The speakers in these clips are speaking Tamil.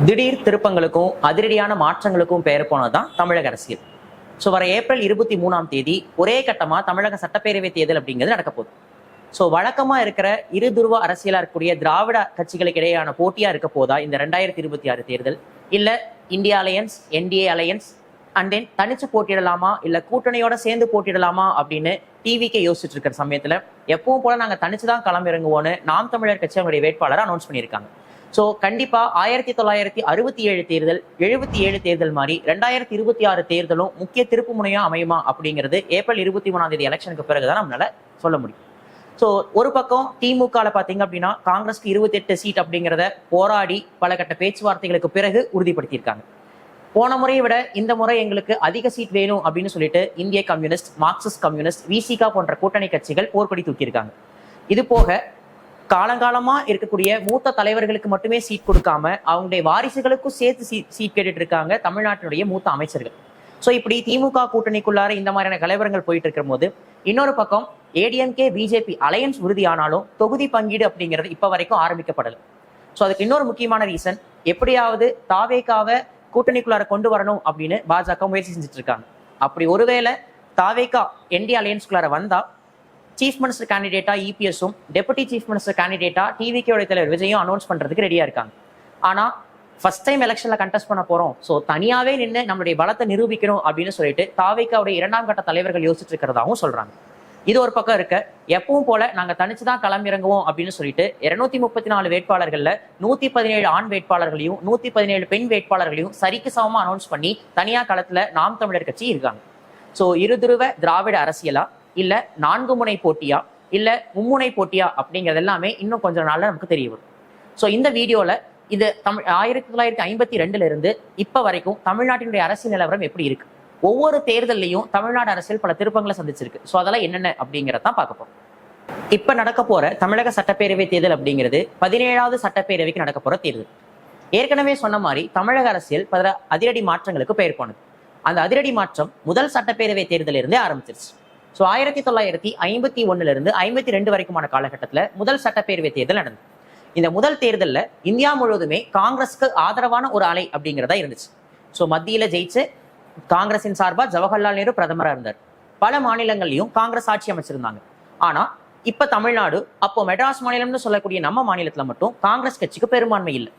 திடீர் திருப்பங்களுக்கும் அதிரடியான மாற்றங்களுக்கும் பெயர் போனதுதான் தமிழக அரசியல். ஸோ வர ஏப்ரல் 23ஆம் தேதி ஒரே கட்டமா தமிழக சட்டப்பேரவை தேர்தல் அப்படிங்கிறது நடக்க போகுது. ஸோ வழக்கமா இருக்கிற இரு துருவ அரசியலா இருக்கக்கூடிய திராவிட கட்சிகளுக்கு இடையேயான போட்டியா இருக்க போதா இந்த 2026 தேர்தல், இல்ல India alliance, NDA alliance and then தனிச்சு போட்டிடலாமா இல்ல கூட்டணியோட சேர்ந்து போட்டிடலாமா அப்படின்னு டிவிக்கே யோசிச்சுட்டு இருக்கிற சமயத்துல எப்பவும் போல நாங்க தனிச்சுதான் களமிறங்குவோன்னு நாம் தமிழர் கட்சி அவங்களுடைய வேட்பாளரை அனௌன்ஸ் பண்ணியிருக்காங்க. ஸோ கண்டிப்பா 1967 தேர்தல் 77 தேர்தல் மாதிரி 2026 தேர்தலும் முக்கிய திருப்பு முனையா அமையுமா அப்படிங்கிறது ஏப்ரல் 23ஆம் தேதி எலெக்ஷனுக்கு பிறகுதான் நம்மளால சொல்ல முடியும். ஸோ ஒரு பக்கம் திமுக பாத்தீங்க அப்படின்னா காங்கிரஸ்க்கு 28 சீட் அப்படிங்கிறத போராடி பல கட்ட பேச்சுவார்த்தைகளுக்கு பிறகு உறுதிப்படுத்தியிருக்காங்க. போன முறையை விட இந்த முறை எங்களுக்கு அதிக சீட் வேணும் அப்படின்னு சொல்லிட்டு இந்திய கம்யூனிஸ்ட், மார்க்சிஸ்ட் கம்யூனிஸ்ட், விசிகா போன்ற கூட்டணி கட்சிகள் போர்க்கொடி தூக்கியிருக்காங்க. இது போக காலங்காலமா இருக்கக்கூடிய மூத்த தலைவர்களுக்கு மட்டுமே சீட் கொடுக்காம அவங்களுடைய வாரிசுகளுக்கும் சேர்த்து சீட் கேட்டுட்டு இருக்காங்க தமிழ்நாட்டினுடைய மூத்த அமைச்சர்கள். ஸோ இப்படி திமுக கூட்டணிக்குள்ளார இந்த மாதிரியான கலவரங்கள் போயிட்டு இருக்கும் போது இன்னொரு பக்கம் ஏடிஎம்கே பிஜேபி அலையன்ஸ் உறுதியானாலும் தொகுதி பங்கீடு அப்படிங்கிறது இப்ப வரைக்கும் ஆரம்பிக்கப்படலை. ஸோ அதுக்கு இன்னொரு முக்கியமான ரீசன், எப்படியாவது தாவேகாவை கூட்டணிக்குள்ளார கொண்டு வரணும் அப்படின்னு பாஜக முயற்சி செஞ்சுட்டு இருக்காங்க. அப்படி ஒருவேளை தாவேகா என்டி அலையன்ஸ்குள்ளார வந்தா சீஃப் மினிஸ்டர் கேண்டிடேட்டா இபிஎஸும் டெபுட்டி சீஃப் மினிஸ்டர் கேண்டிடேட்டா டிவிகேடைய தலைவர் விஜயும் அனௌன்ஸ் பண்றதுக்கு ரெடியா இருக்காங்க. ஆனா ஃபர்ஸ்ட் டைம் எலெக்ஷன்ல கண்டெஸ்ட் பண்ண போறோம், ஸோ தனியாவே நின்று நம்மளுடைய பலத்தை நிரூபிக்கணும் அப்படின்னு சொல்லிட்டு தாவேகாவுடைய 2ஆம் கட்ட தலைவர்கள் யோசிச்சுட்டு இருக்கிறதாவும் சொல்றாங்க. இது ஒரு பக்கம் இருக்க, எப்பவும் போல நாங்க தனிச்சுதான் களமிறங்குவோம் அப்படின்னு சொல்லிட்டு 234 வேட்பாளர்கள்ல 117 ஆண் வேட்பாளர்களையும் 117 பெண் வேட்பாளர்களையும் சரிக்கு சமமா அனௌன்ஸ் பண்ணி தனியா களத்துல நாம் தமிழர் கட்சி இருக்காங்க. ஸோ இருதுருவ திராவிட அரசியலா இல்ல 4 முனை போட்டியா இல்ல மும்முனை போட்டியா அப்படிங்கிறது எல்லாமே இன்னும் கொஞ்ச நாள்ல நமக்கு தெரிய வரும். ஸோ இந்த வீடியோல இது 1952 இருந்து இப்ப வரைக்கும் தமிழ்நாட்டினுடைய அரசியல் நிலவரம் எப்படி இருக்கு, ஒவ்வொரு தேர்தலையும் தமிழ்நாடு அரசியல் பல திருப்பங்களை சந்திச்சிருக்கு. ஸோ அதெல்லாம் என்னென்ன அப்படிங்கிறதான் பார்க்க போறோம். இப்ப நடக்க போற தமிழக சட்டப்பேரவை தேர்தல் அப்படிங்கிறது 17வது சட்டப்பேரவைக்கு நடக்க போற தேர்தல். ஏற்கனவே சொன்ன மாதிரி தமிழக அரசியல் பல அதிரடி மாற்றங்களுக்கு பெயர் போனது. அந்த அதிரடி மாற்றம் முதல் சட்டப்பேரவை தேர்தலில் இருந்தே ஆரம்பிச்சிருச்சு. ஸோ 1951 இருந்து 52 வரைக்குமான காலகட்டத்தில் முதல் சட்டப்பேரவை தேர்தல் நடந்தது. இந்த முதல் தேர்தலில் இந்தியா முழுவதுமே காங்கிரஸுக்கு ஆதரவான ஒரு அலை அப்படிங்கிறதா இருந்துச்சு. ஸோ மத்தியில ஜெயிச்சு காங்கிரசின் சார்பா ஜவஹர்லால் நேரு பிரதமராக இருந்தார். பல மாநிலங்கள்லயும் காங்கிரஸ் ஆட்சி அமைச்சிருந்தாங்க. ஆனா இப்ப தமிழ்நாடு, அப்போ மெட்ராஸ் மாநிலம்னு சொல்லக்கூடிய நம்ம மாநிலத்துல மட்டும் காங்கிரஸ் கட்சிக்கு பெரும்பான்மை இல்லை.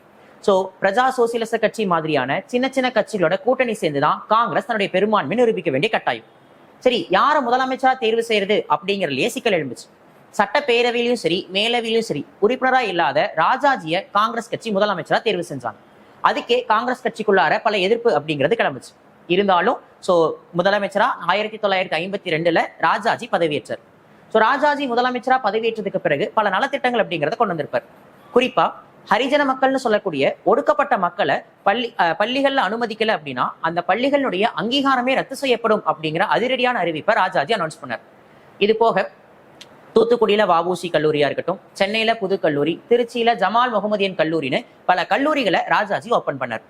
ஸோ பிரஜா சோசியலிச கட்சி மாதிரியான சின்ன சின்ன கட்சிகளோட கூட்டணி சேர்ந்துதான் காங்கிரஸ் தன்னுடைய பெரும்பான்மை நிரூபிக்க வேண்டிய கட்டாயம். சரி, யாரை முதலமைச்சரா தேர்வு செய்யறது அப்படிங்கிறதுலயே சிக்கல் எழுந்துச்சு. சட்டப்பேரவையிலும் சரி மேலவையிலும் சரி உறுப்பினரா இல்லாத ராஜாஜியை காங்கிரஸ் கட்சி முதலமைச்சரா தேர்வு செஞ்சாங்க. அதுக்கே காங்கிரஸ் கட்சிக்குள்ளார பல எதிர்ப்பு அப்படிங்கிறது கிளம்புச்சு. இருந்தாலும் ஸோ முதலமைச்சரா 1952 ராஜாஜி பதவியேற்றார். ஸோ ராஜாஜி முதலமைச்சரா பதவியேற்றதுக்கு பிறகு பல நலத்திட்டங்கள் அப்படிங்கிறத கொண்டு வந்திருப்பார். குறிப்பா ஹரிஜன மக்கள்னு சொல்லக்கூடிய ஒடுக்கப்பட்ட மக்களை பள்ளிகள்ல அனுமதிக்கல அப்படின்னா அந்த பள்ளிகளுடைய அங்கீகாரமே ரத்து செய்யப்படும் அப்படிங்கிற அதிரடியான அறிவிப்பை ராஜாஜி அனௌன்ஸ் பண்ணார். இது போக தூத்துக்குடியில வஉசி கல்லூரியா இருக்கட்டும், சென்னையில புது கல்லூரி, திருச்சியில ஜமால் முகமதியன் கல்லூரின்னு பல கல்லூரிகளை ராஜாஜி ஓபன் பண்ணார்.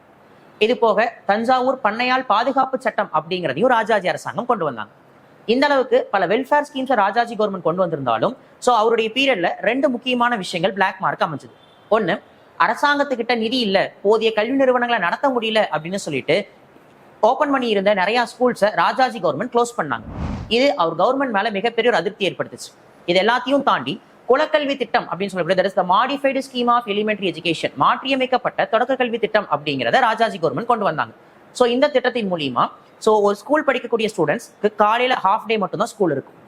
இது போக தஞ்சாவூர் பண்ணையால் பாதுகாப்பு சட்டம் அப்படிங்கிறதையும் ராஜாஜி அரசாங்கம் கொண்டு வந்தாங்க. இந்த அளவுக்கு பல வெல்ஃபேர் ஸ்கீம்ஸ் ராஜாஜி கவர்மெண்ட் கொண்டு வந்திருந்தாலும் ஸோ அவருடைய பீரியட்ல 2 முக்கியமான விஷயங்கள் பிளாக் மார்க் அமைஞ்சது. ஒண்ணு, அரசாங்கத்துக்கிட்ட நிதி இல்ல, போதிய கல்வி நிறுவனங்களை நடத்த முடியல அப்படின்னு சொல்லிட்டு ஓபன் பண்ணி இருந்த நிறைய ஸ்கூல்ஸை ராஜாஜி கவர்மெண்ட் க்ளோஸ் பண்ணாங்க. இது அவர் கவர்மெண்ட் மேல மிகப்பெரிய ஒரு அதிருப்தி ஏற்படுத்துச்சு. இது எல்லாத்தையும் தாண்டி குலக்கல்வி திட்டம் அப்படின்னு சொல்லப்படுது modified scheme of elementary education, மாற்றியமைக்கப்பட்ட தொடக்க கல்வி திட்டம் அப்படிங்கிறத ராஜாஜி கவர்மெண்ட் கொண்டு வந்தாங்க. ஸோ இந்த திட்டத்தின் மூலியமா ஸோ ஒரு ஸ்கூல் படிக்கக்கூடிய ஸ்டூடெண்ட்ஸ்க்கு காலையில ஹாஃப் டே மட்டும் தான் ஸ்கூல் இருக்கும்.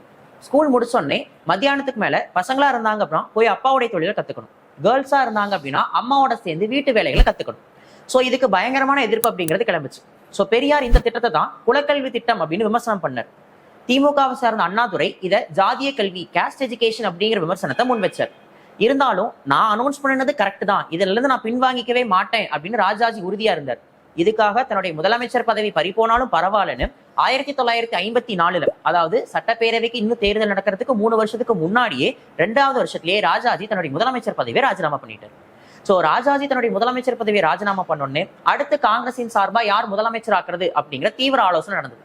ஸ்கூல் முடிச்சோடனே மத்தியானத்துக்கு மேல பசங்களா இருந்தாங்க அப்படின்னா போய் அப்பாவுடைய தொழிலை கத்துக்கணும், கேர்ள்ஸா இருந்தாங்க அப்படின்னா அம்மாவோட சேர்ந்து வீட்டு வேலைகளை கத்துக்கணும். ஸோ இதுக்கு பயங்கரமான எதிர்ப்பு அப்படிங்கிறது கிளம்பிச்சு. ஸோ பெரியார் இந்த திட்டத்தை தான் குலக்கல்வி திட்டம் அப்படின்னு விமர்சனம் பண்ணார். திமுகவை சார்ந்த அண்ணாதுரை இதை ஜாதிய கல்வி, கேஸ்ட் எஜுகேஷன் அப்படிங்கிற விமர்சனத்தை முன் வச்சார். இருந்தாலும் நான் அனௌன்ஸ் பண்ணது கரெக்ட் தான், இதுல இருந்து நான் பின்வாங்கிக்கவே மாட்டேன் அப்படின்னு ராஜாஜி உறுதியா இருந்தார். இதுக்காக தன்னுடைய முதலமைச்சர் பதவி பறிபோனாலும் பரவாயில்லன்னு 1954 அதாவது சட்டப்பேரவைக்கு இன்னும் தேர்தல் நடக்கிறதுக்கு 3 வருஷத்துக்கு முன்னாடியே 2வது வருஷத்திலேயே ராஜாஜி தன்னுடைய முதலமைச்சர் பதவியை ராஜினாமா பண்ணிட்டார். சோ ராஜாஜி தன்னுடைய முதலமைச்சர் பதவியை ராஜினாமா பண்ணோடனே அடுத்து காங்கிரசின் சார்பா யார் முதலமைச்சர் ஆக்குறது அப்படிங்கிற தீவிர ஆலோசனை நடந்தது.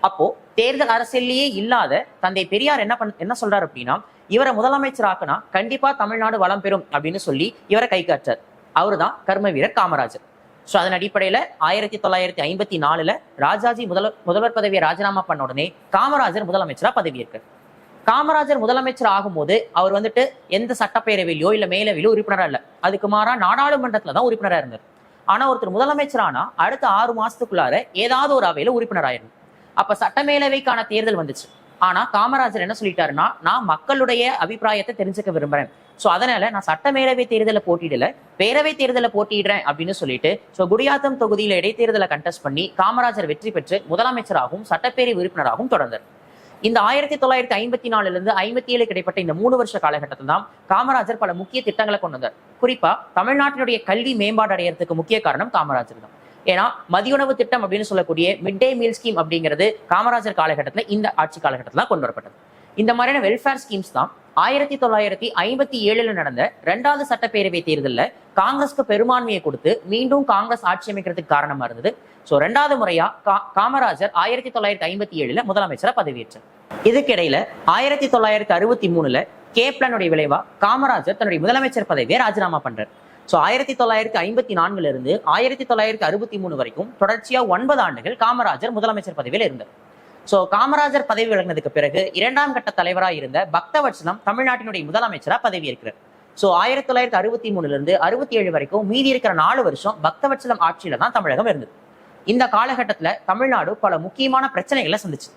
அப்போ தேர்தல் அரசியலையே இல்லாத தந்தை பெரியார் என்ன சொல்றாரு அப்படின்னா, இவரை முதலமைச்சர் ஆக்குனா கண்டிப்பா தமிழ்நாடு வளம் பெறும் அப்படின்னு சொல்லி இவரை கை காற்றார். அவருதான் கர்ம வீரர் காமராஜர். ஸோ அதன் அடிப்படையில 1954 ராஜாஜி முதல்வர் பதவியை ராஜினாமா பண்ண உடனே காமராஜர் முதலமைச்சரா பதவியேற்கிறார். காமராஜர் முதலமைச்சர் ஆகும்போது அவர் வந்துட்டு எந்த சட்டப்பேரவையிலோ இல்ல மேலவையிலோ உறுப்பினரா இல்ல, அதுக்கு மாறா நாடாளுமன்றத்துல தான் உறுப்பினரா இருந்தார். ஆனா ஒருத்தர் முதலமைச்சரானா அடுத்த 6 மாசத்துக்குள்ளார ஏதாவது ஒரு அவையில உறுப்பினராயிரும். அப்ப சட்டமேலவைக்கான தேர்தல் வந்துச்சு. ஆனா காமராஜர் என்ன சொல்லிட்டாருன்னா, நான் மக்களுடைய அபிப்பிராயத்தை தெரிஞ்சுக்க விரும்புறேன், சோ அதனால நான் சட்டமேலவை தேர்தலை போட்டியிடல, பேரவை தேர்தலை போட்டியிடுறேன் அப்படின்னு சொல்லிட்டு குடியாத்தம் தொகுதியில இடைத்தேர்தலை கண்டெஸ்ட் பண்ணி காமராஜர் வெற்றி பெற்று முதலமைச்சராகவும் சட்டப்பேரவை உறுப்பினராகவும் தொடர்ந்தார். இந்த 1954 57 கிடைப்பட்ட இந்த 3 வருஷ காலகட்டத்தில் தான் காமராஜர் பல முக்கிய திட்டங்களை கொண்டு வந்தார். குறிப்பா தமிழ்நாட்டினுடைய கல்வி மேம்பாடு அடையறதுக்கு முக்கிய காரணம் காமராஜர் தான். ஏன்னா மதியுணவு திட்டம் அப்படின்னு சொல்லக்கூடிய மிட் டே மீல் ஸ்கீம் அப்படிங்கிறது காமராஜர் காலகட்டத்தில் இந்த ஆட்சி காலகட்டத்தில் தான் கொண்டு வரப்பட்டது. இந்த மாதிரியான வெல்ஃபேர் ஸ்கீம்ஸ் தான் 1957 நடந்த 2வது சட்டப்பேரவை தேர்தலில் காங்கிரஸ்க்கு பெரும்பான்மையை கொடுத்து மீண்டும் காங்கிரஸ் ஆட்சி அமைக்கிறதுக்கு காரணமா இருந்தது. ஸோ 2வது முறையா காமராஜர் 1957 முதலமைச்சரா பதவியேற்றார். இதுக்கிடையில 1963 கேப்லனுடைய விளைவா காமராஜர் தன்னுடைய முதலமைச்சர் பதவியை ராஜினாமா பண்றார். ஸோ 1954 1963 வரைக்கும் தொடர்ச்சியா 9 ஆண்டுகள் காமராஜர் முதலமைச்சர் பதவியில் இருந்தார். சோ காமராஜர் பதவி விலகினதுக்கு பிறகு 2ஆம் கட்ட தலைவராக இருந்த பக்தவத்சலம் தமிழ்நாட்டினுடைய முதலமைச்சரா பதவியேற்கிறார். சோ 1963 67 வரைக்கும் மீதி இருக்கிற 4 வருஷம் பக்தவத்சலம் ஆட்சியில தான் தமிழகம் இருந்தது. இந்த காலகட்டத்துல தமிழ்நாடு பல முக்கியமான பிரச்சனைகளை சந்திச்சு.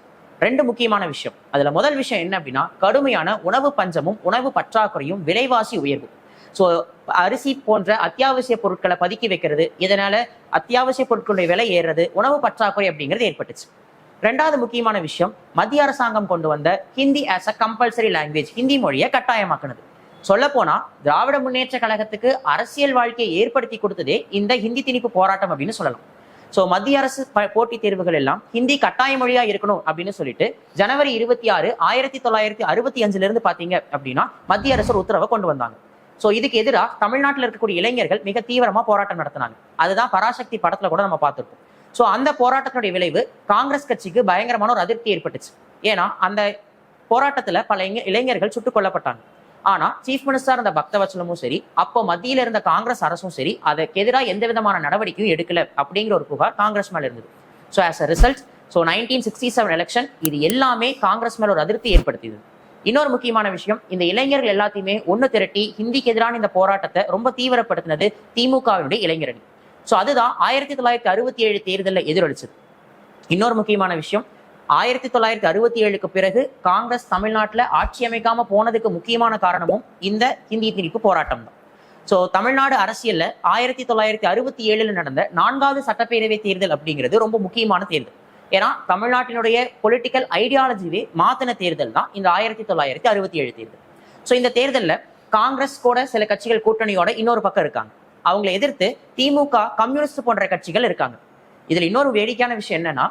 2 முக்கியமான விஷயம். அதுல முதல் விஷயம் என்ன அப்படின்னா, கடுமையான உணவு பஞ்சமும் உணவு பற்றாக்குறையும் விலைவாசி உயர்வு. சோ அரிசி போன்ற அத்தியாவசிய பொருட்களை பதுக்கி வைக்கிறது, இதனால அத்தியாவசிய பொருட்களுடைய விலை ஏறுறது, உணவு பற்றாக்குறை அப்படிங்கிறது ஏற்பட்டுச்சு. 2வது முக்கியமான விஷயம், மத்திய அரசாங்கம் கொண்டு வந்த Hindi as a compulsory language, Hindi மொழியை கட்டாயமாக்குனது. சொல்ல போனா திராவிட முன்னேற்ற கழகத்துக்கு அரசியல் வாழ்க்கையை ஏற்படுத்தி கொடுத்ததே இந்த ஹிந்தி திணிப்பு போராட்டம் அப்படின்னு சொல்லலாம். சோ மத்திய அரசு போட்டித் தேர்வுகள் எல்லாம் ஹிந்தி கட்டாய மொழியா இருக்கணும் அப்படின்னு சொல்லிட்டு ஜனவரி 26 1965 பாத்தீங்க அப்படின்னா மத்திய அரசு ஒரு உத்தரவை கொண்டு வந்தாங்க. சோ இதுக்கு எதிராக தமிழ்நாட்டில் இருக்கக்கூடிய இளைஞர்கள் மிக தீவிரமா போராட்டம் நடத்தினாங்க. அதுதான் பராசக்தி படத்துல கூட நம்ம பார்த்திருப்போம். சோ அந்த போராட்டத்தினுடைய விளைவு காங்கிரஸ் கட்சிக்கு பயங்கரமான ஒரு அதிருப்தி ஏற்பட்டுச்சு. ஏன்னா அந்த போராட்டத்துல பல இளைஞர்கள் சுட்டுக் கொல்லப்பட்டாங்க. ஆனா சீஃப் மினிஸ்டர் இருந்த பக்தவத்சலமும் சரி, அப்போ மத்தியில இருந்த காங்கிரஸ் அரசும் சரி, அதுக்கு எதிராக எந்த விதமான நடவடிக்கையும் எடுக்கல அப்படிங்கிற ஒரு புகார் காங்கிரஸ் மேல இருந்தது. So as a result 1967 election இது எல்லாமே காங்கிரஸ் மேல ஒரு அதிருப்தி ஏற்படுத்தியது. இன்னொரு முக்கியமான விஷயம், இந்த இளைஞர்கள் எல்லாத்தையுமே ஒண்ணு திரட்டி ஹிந்திக்கு எதிரான இந்த போராட்டத்தை ரொம்ப தீவிரப்படுத்தினது திமுகவினுடைய இளைஞரணி. சோ அதுதான் 1967 தேர்தலில் எதிரொலிச்சது. இன்னொரு முக்கியமான விஷயம், 1967 பிறகு காங்கிரஸ் தமிழ்நாட்டில் ஆட்சி அமைக்காம போனதுக்கு முக்கியமான காரணமும் இந்த ஹிந்தி திணிப்பு போராட்டம் தான். சோ தமிழ்நாடு அரசியல்ல 1967 நடந்த 4வது சட்டப்பேரவை தேர்தல் அப்படிங்கிறது ரொம்ப முக்கியமான தேர்தல். ஏன்னா தமிழ்நாட்டினுடைய பொலிட்டிக்கல் ஐடியாலஜியே மாத்தின தேர்தல் தான் இந்த 1967 தேர்தல். சோ இந்த தேர்தலில் காங்கிரஸ் கூட சில கட்சிகள் கூட்டணியோட இன்னொரு பக்கம் இருக்காங்க. அவங்களை எதிர்த்து திமுக, கம்யூனிஸ்ட் போன்ற கட்சிகள் இருக்காங்க. இதுல இன்னொரு வேடிக்கையான விஷயம் என்னன்னா,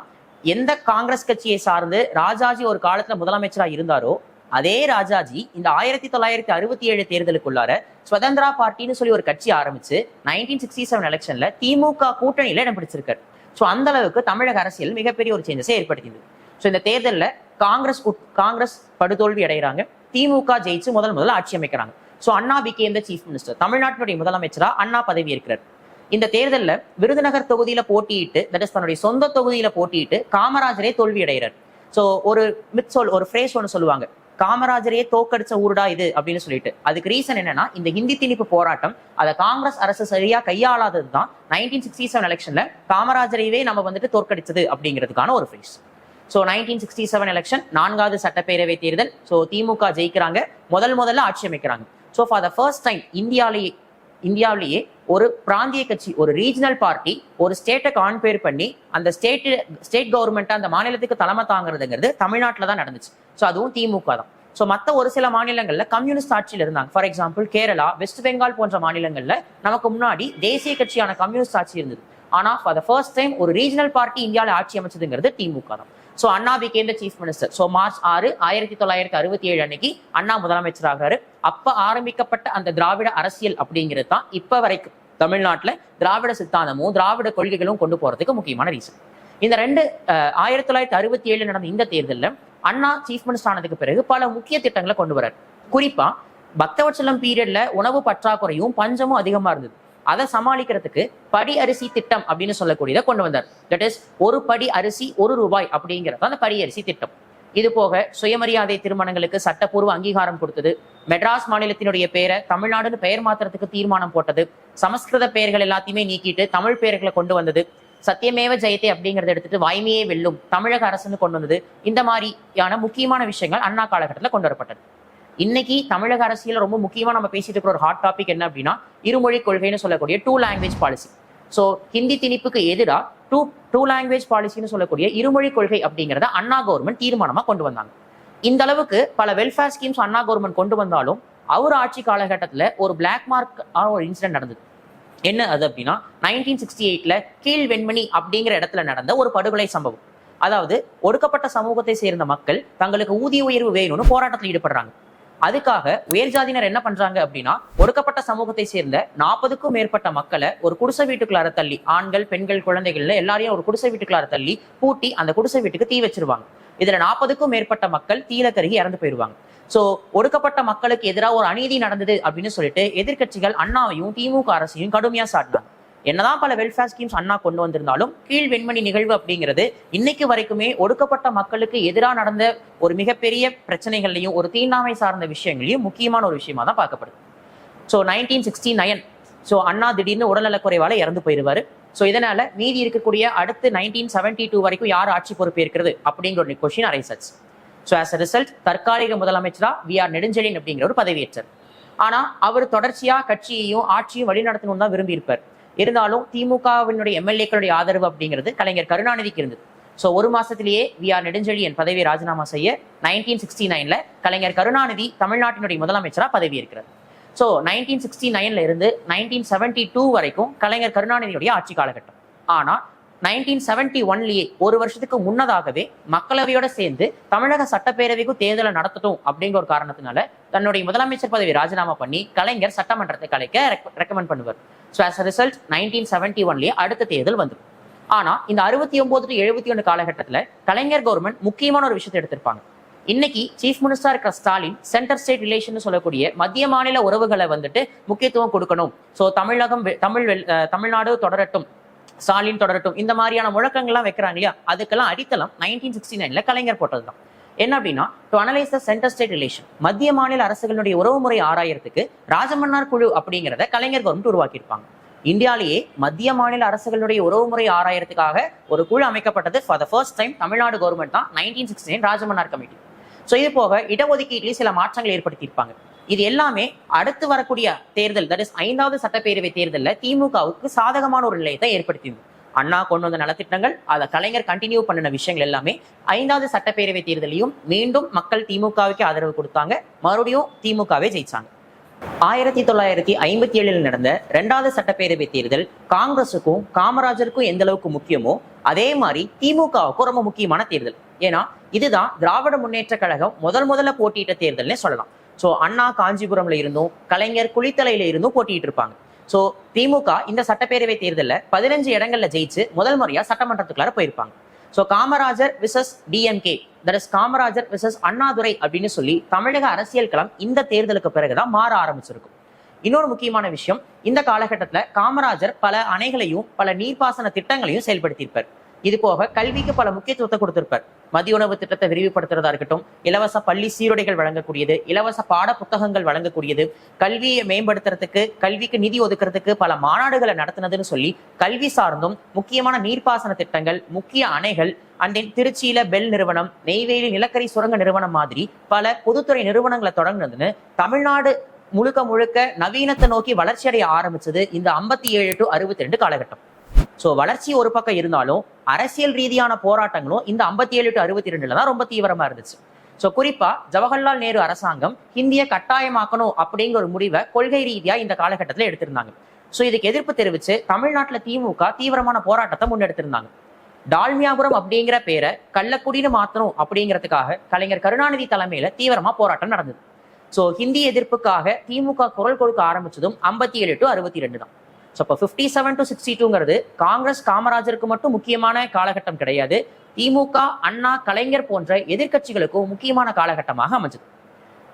எந்த காங்கிரஸ் கட்சியை சார்ந்து ராஜாஜி ஒரு காலத்துல முதலமைச்சரா இருந்தாரோ அதே ராஜாஜி இந்த 1967 தேர்தலுக்குள்ளார சுதந்திரா பார்ட்டின்னு சொல்லி ஒரு கட்சி ஆரம்பிச்சு 1967 எலெக்ஷன்ல திமுக கூட்டணியில இடம் பிடிச்சிருக்காரு. ஸோ அந்த அளவுக்கு தமிழக அரசியல் மிகப்பெரிய ஒரு சேஞ்சஸை ஏற்படுத்தியது. ஸோ இந்த தேர்தலில் காங்கிரஸ் படுதோல்வி அடைகிறாங்க, திமுக ஜெயிச்சு முதல்ல ஆட்சி அமைக்கிறாங்க. So Anna became the chief minister, தமிழ்நாட்டினுடைய முதலமைச்சரா அண்ணா பதவி இருக்கிறார். இந்த தேர்தலில் விருதுநகர் தொகுதியில போட்டியிட்டு, தட் இஸ் தன்னுடைய சொந்த தொகுதியில போட்டியிட்டு காமராஜரே தோல்வி அடைகிறார். ஸோ ஒரு ஒரு ஃப்ரேஸ் ஒன்று சொல்லுவாங்க, காமராஜரே தோக்கடிச்ச ஊருடா இது அப்படின்னு சொல்லிட்டு. அதுக்கு ரீசன் என்னன்னா, இந்த ஹிந்தி திணிப்பு போராட்டம் அதை காங்கிரஸ் அரசு சரியா கையாளாதது தான் 1967 எலெக்ஷன்ல காமராஜரையே நம்ம வந்துட்டு தோற்கடிச்சது அப்படிங்கிறதுக்கான ஒரு ஃப்ரேஸ். ஸோ 1967 எலெக்ஷன் 4வது சட்டப்பேரவை தேர்தல். ஸோ திமுக ஜெயிக்கிறாங்க, முதல்ல ஆட்சி அமைக்கிறாங்க. So for the first time இந்தியாவிலேயே ஒரு பிராந்திய கட்சி, ஒரு ரீஜனல் பார்ட்டி ஒரு ஸ்டேட்டை கான்பேர் பண்ணி அந்த ஸ்டேட் கவர்மெண்ட் அந்த மாநிலத்துக்கு தலைமை தாங்கிறதுங்கிறது தமிழ்நாட்டில் தான் நடந்துச்சு. ஸோ அதுவும் திமுக தான். ஸோ மற்ற ஒரு சில மாநிலங்கள்ல கம்யூனிஸ்ட் ஆட்சியில் இருந்தாங்க. For example Kerala, west Bengal போன்ற மாநிலங்கள்ல நமக்கு முன்னாடி தேசிய கட்சியான கம்யூனிஸ்ட் ஆட்சி இருந்தது. ஆனா ஃபார் த ஃபர்ஸ்ட் டைம் ஒரு ரீஜனல் பார்ட்டி இந்தியாவில் ஆட்சி அமைச்சதுங்கிறது திமுக தான். So Anna became the chief minister. So March 6 1967 அன்னைக்கு அண்ணா முதலமைச்சர் ஆகிறாரு. அப்ப ஆரம்பிக்கப்பட்ட அந்த திராவிட அரசியல் அப்படிங்கிறது தான் இப்ப வரைக்கும் தமிழ்நாட்டில் திராவிட சித்தாந்தமும் திராவிட கொள்கைகளும் கொண்டு போறதுக்கு முக்கியமான ரீசன். இந்த 1967 நடந்த இந்த தேர்தலில் அண்ணா சீஃப் மினிஸ்டர் ஆனதுக்கு பிறகு பல முக்கிய திட்டங்களை கொண்டு வர்றாரு. குறிப்பா பக்தவத்சலம் பீரியட்ல உணவு பற்றாக்குறையும் பஞ்சமும் அதிகமா இருந்தது. அதை சமாளிக்கிறதுக்கு படி அரிசி திட்டம் அப்படின்னு சொல்லக்கூடியதை கொண்டு வந்தார். தட் இஸ் ஒரு படி அரிசி ₹1 அப்படிங்கிறது அந்த படி அரிசி திட்டம். இது போக சுயமரியாதை திருமணங்களுக்கு சட்டப்பூர்வ அங்கீகாரம் கொடுத்தது. மெட்ராஸ் மாநிலத்தினுடைய பெயரை தமிழ்நாடுன்னு பெயர் மாத்திரத்துக்கு தீர்மானம் போட்டது. சமஸ்கிருத பெயர்கள் எல்லாத்தையுமே நீக்கிட்டு தமிழ் பெயர்களை கொண்டு வந்தது. சத்தியமேவ ஜெயத்தே அப்படிங்கறத எடுத்துட்டு வாய்மையே வெல்லும் தமிழக அரசுன்னு கொண்டு வந்தது. இந்த மாதிரியான முக்கியமான விஷயங்கள் அண்ணா காலகட்டத்தில் கொண்டு வரப்பட்டது. இன்னைக்கு தமிழக அரசியல் ரொம்ப முக்கியமா நம்ம பேசிட்டு இருக்கிற ஒரு ஹாட் டாபிக் என்ன அப்படின்னா இருமொழி கொள்கைன்னு சொல்லக்கூடிய 2 லாங்குவேஜ் பாலிசி. ஸோ ஹிந்தி திணிப்புக்கு எதிராக டூ லாங்குவேஜ் பாலிசின்னு சொல்லக்கூடிய இருமொழி கொள்கை அப்படிங்கிறத அண்ணா கவர்மெண்ட் தீர்மானமா கொண்டு வந்தாங்க. இந்த அளவுக்கு பல வெல்ஃபேர் ஸ்கீம்ஸ் அண்ணா கவர்மெண்ட் கொண்டு வந்தாலும் அவர் ஆட்சி காலகட்டத்தில் ஒரு பிளாக் மார்க் ஒரு இன்சிடென்ட் நடந்தது. என்ன அது அப்படின்னா 1968 கீழ் வெண்மணி அப்படிங்கிற இடத்துல நடந்த ஒரு படுகொலை சம்பவம். அதாவது ஒடுக்கப்பட்ட சமூகத்தை சேர்ந்த மக்கள் தங்களுக்கு ஊதிய உயர்வு வேணும்னு போராட்டத்தில் ஈடுபடுறாங்க. அதுக்காக உயர்ஜாதியினர் என்ன பண்றாங்க அப்படின்னா ஒடுக்கப்பட்ட சமூகத்தை சேர்ந்த 40க்கும் மேற்பட்ட மக்களை ஒரு குடிசை வீட்டுக்குள்ளார தள்ளி, ஆண்கள் பெண்கள் குழந்தைகள்ல எல்லாரையும் ஒரு குடிசை வீட்டுக்குள்ளார தள்ளி பூட்டி அந்த குடிசை வீட்டுக்கு தீ வச்சிருவாங்க. இதுல 40க்கும் மேற்பட்ட மக்கள் தீல கருகி இறந்து போயிடுவாங்க. சோ ஒடுக்கப்பட்ட மக்களுக்கு எதிராக ஒரு அநீதி நடந்தது அப்படின்னு சொல்லிட்டு எதிர்கட்சிகள் அண்ணாவையும் திமுக அரசையும் கடுமையா சாட்டினாங்க. என்னதான் பல வெல்ஃபேர் ஸ்கீம்ஸ் அண்ணா கொண்டு வந்திருந்தாலும் கீழ் வெண்மணி நிகழ்வு அப்படிங்கிறது இன்னைக்கு வரைக்குமே ஒடுக்கப்பட்ட மக்களுக்கு எதிராக நடந்த ஒரு மிகப்பெரிய பிரச்சனைகள்லையும் ஒரு தீண்டாமை சார்ந்த விஷயங்களையும் முக்கியமான ஒரு விஷயமா தான் பார்க்கப்படுது. ஸோ 1969 ஸோ அண்ணா திடீர்னு உடல்நலக்குறைவால இறந்து போயிடுவாரு. ஸோ இதனால மீதி இருக்கக்கூடிய அடுத்து 1972 வரைக்கும் யார் ஆட்சி பொறுப்பேற்கிறது அப்படிங்கிற ஒரு கொஸ்டின் அரைஸ் ஆச்சு. ஸோ ஆஸ் அ ரிசல்ட் தற்காலிக முதலமைச்சரா வி.ஆர். நெடுஞ்செழியன் அப்படிங்கிற ஒரு பதவியேற்றார். ஆனா அவர் தொடர்ச்சியா கட்சியையும் ஆட்சியும் வழிநடத்தணும்னு தான் விரும்பி இருப்பார். இருந்தாலும் திமுகவினுடைய எம்எல்ஏக்களுடைய ஆதரவு அப்படிங்கிறது கலைஞர் கருணாநிதிக்கு இருந்தது. ஸோ ஒரு மாசத்திலேயே வி.ஆர். நெடுஞ்செழியன் பதவியை ராஜினாமா செய்ய 1969 கலைஞர் கருணாநிதி தமிழ்நாட்டினுடைய முதலமைச்சரா பதவியேற்கிறார். ஸோ 1969 இருந்து 1972 வரைக்கும் கலைஞர் கருணாநிதியுடைய ஆட்சி காலகட்டம். ஆனா 1971 ஒரு வருஷத்துக்கு முன்னதாகவே மக்களவையோட சேர்ந்து தமிழக சட்டப்பேரவைக்கும் தேர்தலை நடத்தட்டும் அப்படிங்கிற ஒரு காரணத்தினால தன்னுடைய முதலமைச்சர் பதவி ராஜினாமா பண்ணி கலைஞர் சட்டமன்றத்தை கலைக்க ரெக்கமெண்ட் பண்ணுவார். ஸோ ஆஸ் அ ரிசல்ட் 1971 அடுத்த தேர்தல் வந்துடும். ஆனா இந்த 69 to 71 காலகட்டத்தில் கலைஞர் கவர்மெண்ட் முக்கியமான ஒரு விஷயத்தை எடுத்திருப்பாங்க. இன்னைக்கு சீஃப் மினிஸ்டர் இருக்கிற ஸ்டாலின் சென்டர் ஸ்டேட் ரிலேஷன் சொல்லக்கூடிய மத்திய மாநில உறவுகளை முக்கியத்துவம் கொடுக்கணும். ஸோ தமிழ்நாடு தொடரட்டும், ஸ்டாலின் தொடரட்டும், இந்த மாதிரியான முழக்கங்கள்லாம் வைக்கிறாங்க இல்லையா, அதுக்கெல்லாம் அடித்தளம் 1969 கலைஞர் போட்டதுதான். என்ன அப்படின்னா to analyse the centre state relation, மத்திய மாநில அரசுகளுடைய உறவுமுறை ஆராயறதுக்கு ராஜமன்னார் குழு அப்படிங்கிறத கலைஞர் கவர்மெண்ட் உருவாக்கியிருப்பாங்க. இந்தியாலேயே மத்திய மாநில அரசுகளுடைய உறவுமுறை ஆராயறதுக்காக ஒரு குழு அமைக்கப்பட்டது for the first time Tamil Nadu government தான் 1969 ராஜமன்னார் கமிட்டி. ஸோ இது போக இடஒதுக்கீட்டிலேயே சில மாற்றங்கள் ஏற்படுத்தியிருப்பாங்க. இது எல்லாமே அடுத்து வரக்கூடிய தேர்தல், தட் இஸ் 5வது சட்டப்பேரவை தேர்தலில் திமுகவுக்கு சாதகமான ஒரு நிலையத்தை ஏற்படுத்தியிருந்தது. அண்ணா கொண்டு வந்த நலத்திட்டங்கள், அதை கலைஞர் கண்டினியூ பண்ணின விஷயங்கள் எல்லாமே 5வது சட்டப்பேரவை தேர்தலையும் மீண்டும் மக்கள் திமுகவுக்கு ஆதரவு கொடுத்தாங்க. மறுபடியும் திமுகவே ஜெயிச்சாங்க. 1957 நடந்த 2வது சட்டப்பேரவை தேர்தல் காங்கிரஸுக்கும் காமராஜருக்கும் எந்த அளவுக்கு முக்கியமோ அதே மாதிரி திமுகவுக்கும் ரொம்ப முக்கியமான தேர்தல். ஏன்னா இதுதான் திராவிட முன்னேற்ற கழகம் முதல்ல போட்டியிட்ட தேர்தல்னே சொல்லலாம். ஸோ அண்ணா காஞ்சிபுரம்ல இருந்தும் கலைஞர் குளித்தலையில இருந்தும் போட்டிட்டு இருப்பாங்க. ஸோ திமுக இந்த சட்டப்பேரவை தேர்தலில் 15 இடங்கள்ல ஜெயிச்சு முதல் முறையா சட்டமன்றத்துக்குள்ளார போயிருப்பாங்க. So Kamarajar versus DMK, that is Kamarajar versus Annadurai அப்படின்னு சொல்லி தமிழக அரசியல் களம் இந்த தேர்தலுக்கு பிறகுதான் மாற ஆரம்பிச்சிருக்கும். இன்னொரு முக்கியமான விஷயம், இந்த காலகட்டத்தில் காமராஜர் பல அணைகளையும் பல நீர்ப்பாசன திட்டங்களையும் செயல்படுத்தியிருப்பார். இது போக கல்விக்கு பல முக்கியத்துவத்தை கொடுத்திருப்பார். மதிய உணவு திட்டத்தை விரிவுபடுத்துறதா இருக்கட்டும், இலவச பள்ளி சீருடைகள் வழங்கக்கூடியது, இலவச பாட புத்தகங்கள் வழங்கக்கூடியது, கல்வியை மேம்படுத்துறதுக்கு கல்விக்கு நிதி ஒதுக்குறதுக்கு பல மாநாடுகளை நடத்தினதுன்னு சொல்லி கல்வி சார்ந்தும் முக்கியமான நீர்ப்பாசன திட்டங்கள், முக்கிய அணைகள், அண்ட் தென் திருச்சியில பெல் நிறுவனம், நெய்வேலி நிலக்கரி சுரங்க நிறுவனம் மாதிரி பல பொதுத்துறை நிறுவனங்களை தொடங்கினதுன்னு தமிழ்நாடு முழுக்க நவீனத்தை நோக்கி வளர்ச்சி அடைய ஆரம்பிச்சது இந்த 57 to 62 காலகட்டம். ஸோ வளர்ச்சி ஒரு பக்கம் இருந்தாலும் அரசியல் ரீதியான போராட்டங்களும் இந்த 57 to 62 தான் ரொம்ப தீவிரமா இருந்துச்சு. ஸோ குறிப்பா ஜவஹர்லால் நேரு அரசாங்கம் ஹிந்தியை கட்டாயமாக்கணும் அப்படிங்கிற ஒரு முடிவை கொள்கை ரீதியா இந்த காலகட்டத்தில் எடுத்திருந்தாங்க. ஸோ இதுக்கு எதிர்ப்பு தெரிவிச்சு தமிழ்நாட்டில் திமுக தீவிரமான போராட்டத்தை முன்னெடுத்திருந்தாங்க. டால்மியாபுரம் அப்படிங்கிற பேரை கள்ளக்குடின்னு மாத்தணும் அப்படிங்கிறதுக்காக கலைஞர் கருணாநிதி தலைமையில தீவிரமா போராட்டம் நடந்தது. ஸோ ஹிந்தி எதிர்ப்புக்காக திமுக குரல் கொடுக்க ஆரம்பிச்சதும் 57 to 62 தான். ஸோ இப்போ 57 to 62ங்கிறது காங்கிரஸ் காமராஜருக்கு மட்டும் முக்கியமான காலகட்டம் கிடையாது, திமுக அண்ணா கலைஞர் போன்ற எதிர்கட்சிகளுக்கும் முக்கியமான காலகட்டமாக அமைஞ்சது.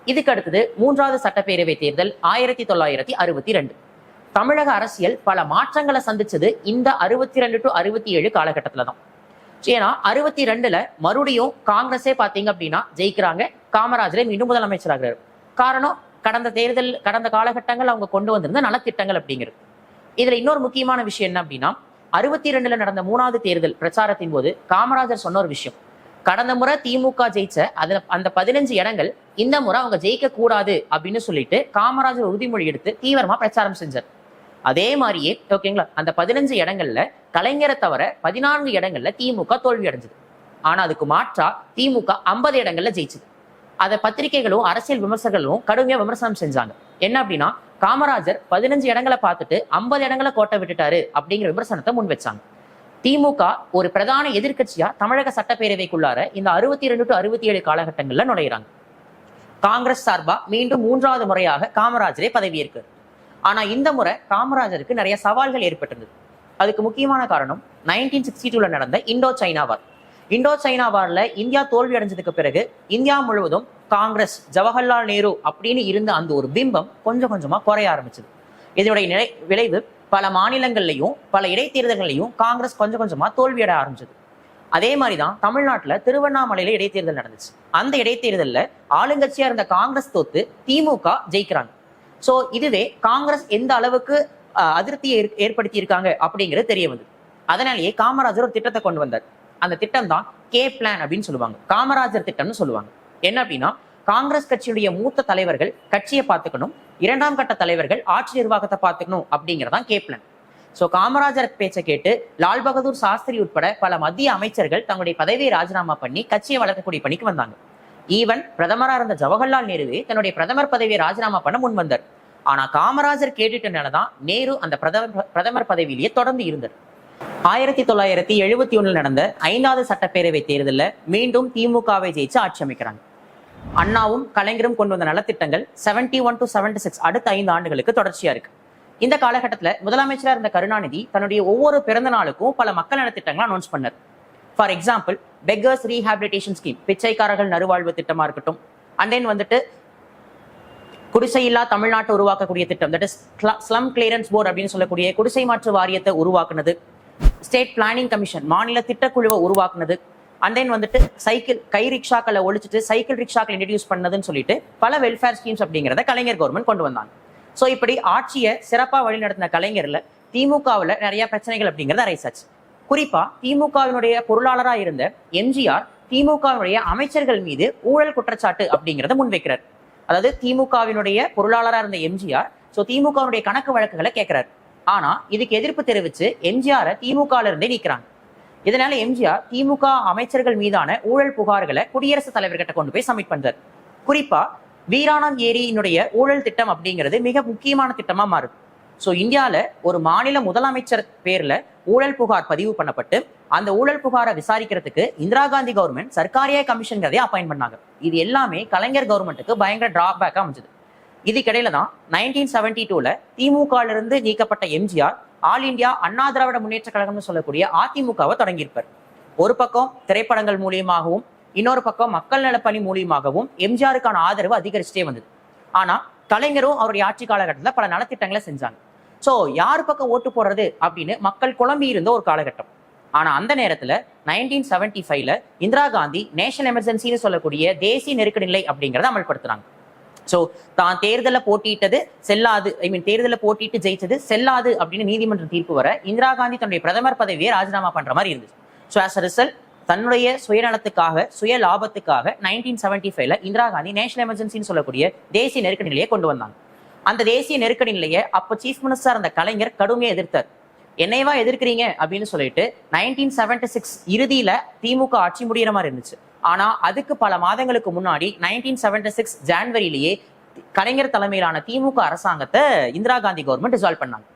இதுக்கு அடுத்தது 3வது சட்டப்பேரவை தேர்தல் 1962. தமிழக அரசியல் பல மாற்றங்களை சந்திச்சது இந்த 62 to 67 காலகட்டத்துல தான். ஏன்னா 62ல மறுபடியும் காங்கிரஸே பாத்தீங்க அப்படின்னா ஜெயிக்கிறாங்க, காமராஜரே மீண்டும் முதலமைச்சராகிறார். காரணம் கடந்த காலகட்டங்கள் அவங்க கொண்டு வந்திருந்த நலத்திட்டங்கள் அப்படிங்கிறது. இதுல இன்னொரு முக்கியமான விஷயம் என்ன அப்படின்னா, 62ல நடந்த 3வது தேர்தல் பிரச்சாரத்தின் போது காமராஜர் சொன்ன ஒரு விஷயம், கடந்த முறை திமுக ஜெயிச்ச அந்த 15 இடங்கள் இந்த முறை அவங்க ஜெயிக்க கூடாது அப்படின்னு சொல்லிட்டு காமராஜர் உறுதிமொழி எடுத்து தீவிரமா பிரச்சாரம் செஞ்சார். அதே மாதிரியே ஓகேங்களா, அந்த 15 இடங்கள்ல கலைஞரை தவிர 14 இடங்கள்ல திமுக தோல்வி அடைஞ்சது. ஆனா அதுக்கு மாற்றா திமுக 50 இடங்கள்ல ஜெயிச்சது. அதை பத்திரிகைகளும் அரசியல் விமர்சகர்களும் கடுமையா விமர்சனம் செஞ்சாங்க. என்ன அப்படின்னா, காமராஜர் 15 இடங்களை பார்த்துட்டு 50 இடங்களை கோட்டை விட்டுட்டாரு அப்படிங்கிற விமர்சனத்தை முன் வச்சாங்க. திமுக ஒரு பிரதான எதிர்கட்சியா தமிழக சட்டப்பேரவைக்குள்ளார இந்த 62 to 67 காலகட்டங்கள்ல நுழையிறாங்க. காங்கிரஸ் சார்பா மீண்டும் 3வது முறையாக காமராஜரே பதவியேற்கிறார். ஆனா இந்த முறை காமராஜருக்கு நிறைய சவால்கள் ஏற்பட்டிருந்தது. அதுக்கு முக்கியமான காரணம் 1962ல நடந்த Indo China war. Indo China வார்ல இந்தியா தோல்வி அடைஞ்சதுக்கு பிறகு இந்தியா முழுவதும் காங்கிரஸ், ஜவஹர்லால் நேரு அப்படின்னு இருந்த அந்த ஒரு பிம்பம் கொஞ்சம் கொஞ்சமா குறைய ஆரம்பிச்சது. இதனுடைய விளைவு பல மாநிலங்கள்லையும் பல இடைத்தேர்தல்களையும் காங்கிரஸ் கொஞ்சம் கொஞ்சமா தோல்வியட ஆரம்பிச்சது. அதே மாதிரிதான் தமிழ்நாட்டுல திருவண்ணாமலையில இடைத்தேர்தல் நடந்துச்சு. அந்த இடைத்தேர்தல்ல ஆளுங்கட்சியா இருந்த காங்கிரஸ் தோத்து திமுக ஜெயிக்கிறாங்க. சோ இதுவே காங்கிரஸ் எந்த அளவுக்கு அதிருப்தியை ஏற்படுத்தி இருக்காங்க அப்படிங்கிறது தெரிய வந்தது. அதனாலேயே காமராஜர் ஒரு திட்டத்தை கொண்டு வந்தார். அந்த திட்டம் தான் கே பிளான் அப்படின்னு சொல்லுவாங்க, காமராஜர் திட்டம்னு சொல்லுவாங்க. என்ன அப்படின்னா, காங்கிரஸ் கட்சியுடைய மூத்த தலைவர்கள் கட்சியை பார்த்துக்கணும், 2ஆம் கட்ட தலைவர்கள் ஆட்சி நிர்வாகத்தை பார்த்துக்கணும் அப்படிங்கிறதான் கே பிளான். சோ காமராஜர் பேச்சை கேட்டு லால் பகதூர் சாஸ்திரி உட்பட பல மத்திய அமைச்சர்கள் தங்களுடைய பதவியை ராஜினாமா பண்ணி கட்சியை வளர்க்கக்கூடிய பணிக்கு வந்தாங்க. ஈவன் பிரதமரா இருந்த ஜவஹர்லால் நேருவே தன்னுடைய பிரதமர் பதவியை ராஜினாமா பண்ண முன் வந்தார். ஆனா காமராஜர் கேட்டுட்டனாலதான் நேரு அந்த பிரதமர் பதவியிலேயே தொடர்ந்து இருந்தார். 1971 நடந்த 5வது சட்டப்பேரவை தேர்தலில் மீண்டும் திமுகவை ஜெயிச்சு ஆட்சி அமைக்கிறாங்க. அண்ணாவும் கலைஞரும் கொண்டு வந்த நலத்திட்டங்கள் 71 to 76 அடுத்த 5 ஆண்டுகளுக்கு தொடர்ச்சியா இருக்கு. இந்த காலகட்டத்துல முதலமைச்சரா இருந்த கருணாநிதி தன்னுடைய ஒவ்வொரு பிறந்த நாளுக்கும் பல மக்கள் நலத்திட்டங்களை அனௌன்ஸ் பண்ணார். For example, beggars rehabilitation scheme, பிச்சைக்காரர்கள் நறுவாழ்வு திட்டமா இருக்கட்டும், அண்ட் தென் வந்துட்டு குடிசையில்லா தமிழ்நாட்டை உருவாக்கக்கூடிய திட்டம், that is slum clearance board அப்படின்னு சொல்லக்கூடிய குடிசை மாற்று வாரியத்தை உருவாக்குனது, ஸ்டேட் பிளானிங் கமிஷன் மாநில திட்டக்குழுவை உருவாக்குனது, அண்ட் தென் வந்துட்டு கை ரிக்ஷாக்களை ஒழிச்சிட்டு சைக்கிள் ரிக்ஷாக்களை இன்ட்ரடியூஸ் பண்ணதுன்னு சொல்லிட்டு பல வெல்ஃபேர் ஸ்கீம்ஸ் அப்படிங்கிறத கலைஞர் கவர்மெண்ட் கொண்டு வந்தாங்க. ஸோ இப்படி ஆட்சியை சிறப்பாக வழிநடத்தின கலைஞர்ல திமுகவில் நிறைய பிரச்சனைகள் அப்படிங்கிறது அரைசாச்சு. குறிப்பா திமுகவினுடைய பொருளாளராக இருந்த எம்ஜிஆர் திமுகவினுடைய அமைச்சர்கள் மீது ஊழல் குற்றச்சாட்டு அப்படிங்கிறத முன்வைக்கிறார். அதாவது திமுகவினுடைய பொருளாளராக இருந்த எம்ஜிஆர் திமுகவினுடைய கணக்கு வழக்குகளை கேட்கிறார். ஆனா இதுக்கு எதிர்ப்பு தெரிவிச்சு எம்ஜிஆரை திமுகல இருந்தே நீக்கிறாங்க. இதனால எம்ஜிஆர் திமுக அமைச்சர்கள் மீதான ஊழல் புகார்களை குடியரசுத் தலைவர்கிட்ட கொண்டு போய் சப்மிட் பண்றாரு. குறிப்பா வீராணம் ஏரியினுடைய ஊழல் திட்டம் அப்படிங்கிறது மிக முக்கியமான திட்டமா மாறுது. சோ இந்தியால ஒரு மாநில முதலமைச்சர் பேர்ல ஊழல் புகார் பதிவு பண்ணப்பட்டு அந்த ஊழல் புகாரை விசாரிக்கிறதுக்கு இந்திரா காந்தி கவர்மெண்ட் சர்க்காரியா கமிஷன்கிறதே அப்பாயிண்ட் பண்ணாங்க. இது எல்லாமே கலைஞர் கவர்மெண்ட்டுக்கு பயங்கர டிராபேக்கா அமைஞ்சது. இதுக்கிடையில தான் 1972ல திமுக இருந்து நீக்கப்பட்ட எம்ஜிஆர் ஆல் இந்தியா அண்ணா திராவிட முன்னேற்ற கழகம்னு சொல்லக்கூடிய அதிமுகவை தொடங்கியிருப்பார். ஒரு பக்கம் திரைப்படங்கள் மூலியமாகவும் இன்னொரு பக்கம் மக்கள் நலப்பணி மூலியமாகவும் எம்ஜிஆருக்கான ஆதரவு அதிகரிச்சுட்டே வந்தது. ஆனா கலைஞரும் அவருடைய ஆட்சி காலகட்டத்தில் பல நலத்திட்டங்களை செஞ்சாங்க. சோ யாரு பக்கம் ஓட்டு போடுறது அப்படின்னு மக்கள் குழம்பி இருந்த ஒரு காலகட்டம். ஆனா அந்த நேரத்துல 1975ல இந்திரா காந்தி நேஷனல் எமர்ஜென்சின்னு சொல்லக்கூடிய தேசிய நெருக்கடி நிலை அப்படிங்கறத அமல்படுத்துறாங்க. சோ தான் தேர்தலை போட்டியிட்டது செல்லாது, தேர்தலை போட்டிட்டு ஜெயிச்சது செல்லாது அப்படின்னு நீதிமன்ற தீர்ப்பு வர இந்திரா காந்தி தன்னுடைய பிரதமர் பதவியை ராஜினாமா பண்ற மாதிரி இருந்துச்சு. ஸோ ஆஸ் அ ரிசல்ட் தன்னுடைய சுயநலத்துக்காக சுய லாபத்துக்காக 1975ல இந்திரா காந்தி நேஷனல் எமர்ஜென்சின்னு சொல்லக்கூடிய தேசிய நெருக்கடி நிலையை கொண்டு வந்தாங்க. அந்த தேசிய நெருக்கடி நிலையை அப்ப சீஃப் மினிஸ்டர் இருந்த கலைஞர் கடுமையா எதிர்த்தார். என்னைவா எதிர்க்கிறீங்க அப்படின்னு சொல்லிட்டு 1976 இறுதியில திமுக ஆட்சி முடிகிற மாதிரி இருந்துச்சு. ஆனா அதுக்கு பல மாதங்களுக்கு முன்னாடி 1976 ஜான்வரியிலேயே கலைஞர் தலைமையிலான திமுக அரசாங்கத்தை இந்திரா காந்தி கவர்மெண்ட் டிசால்வ் பண்ணாங்க.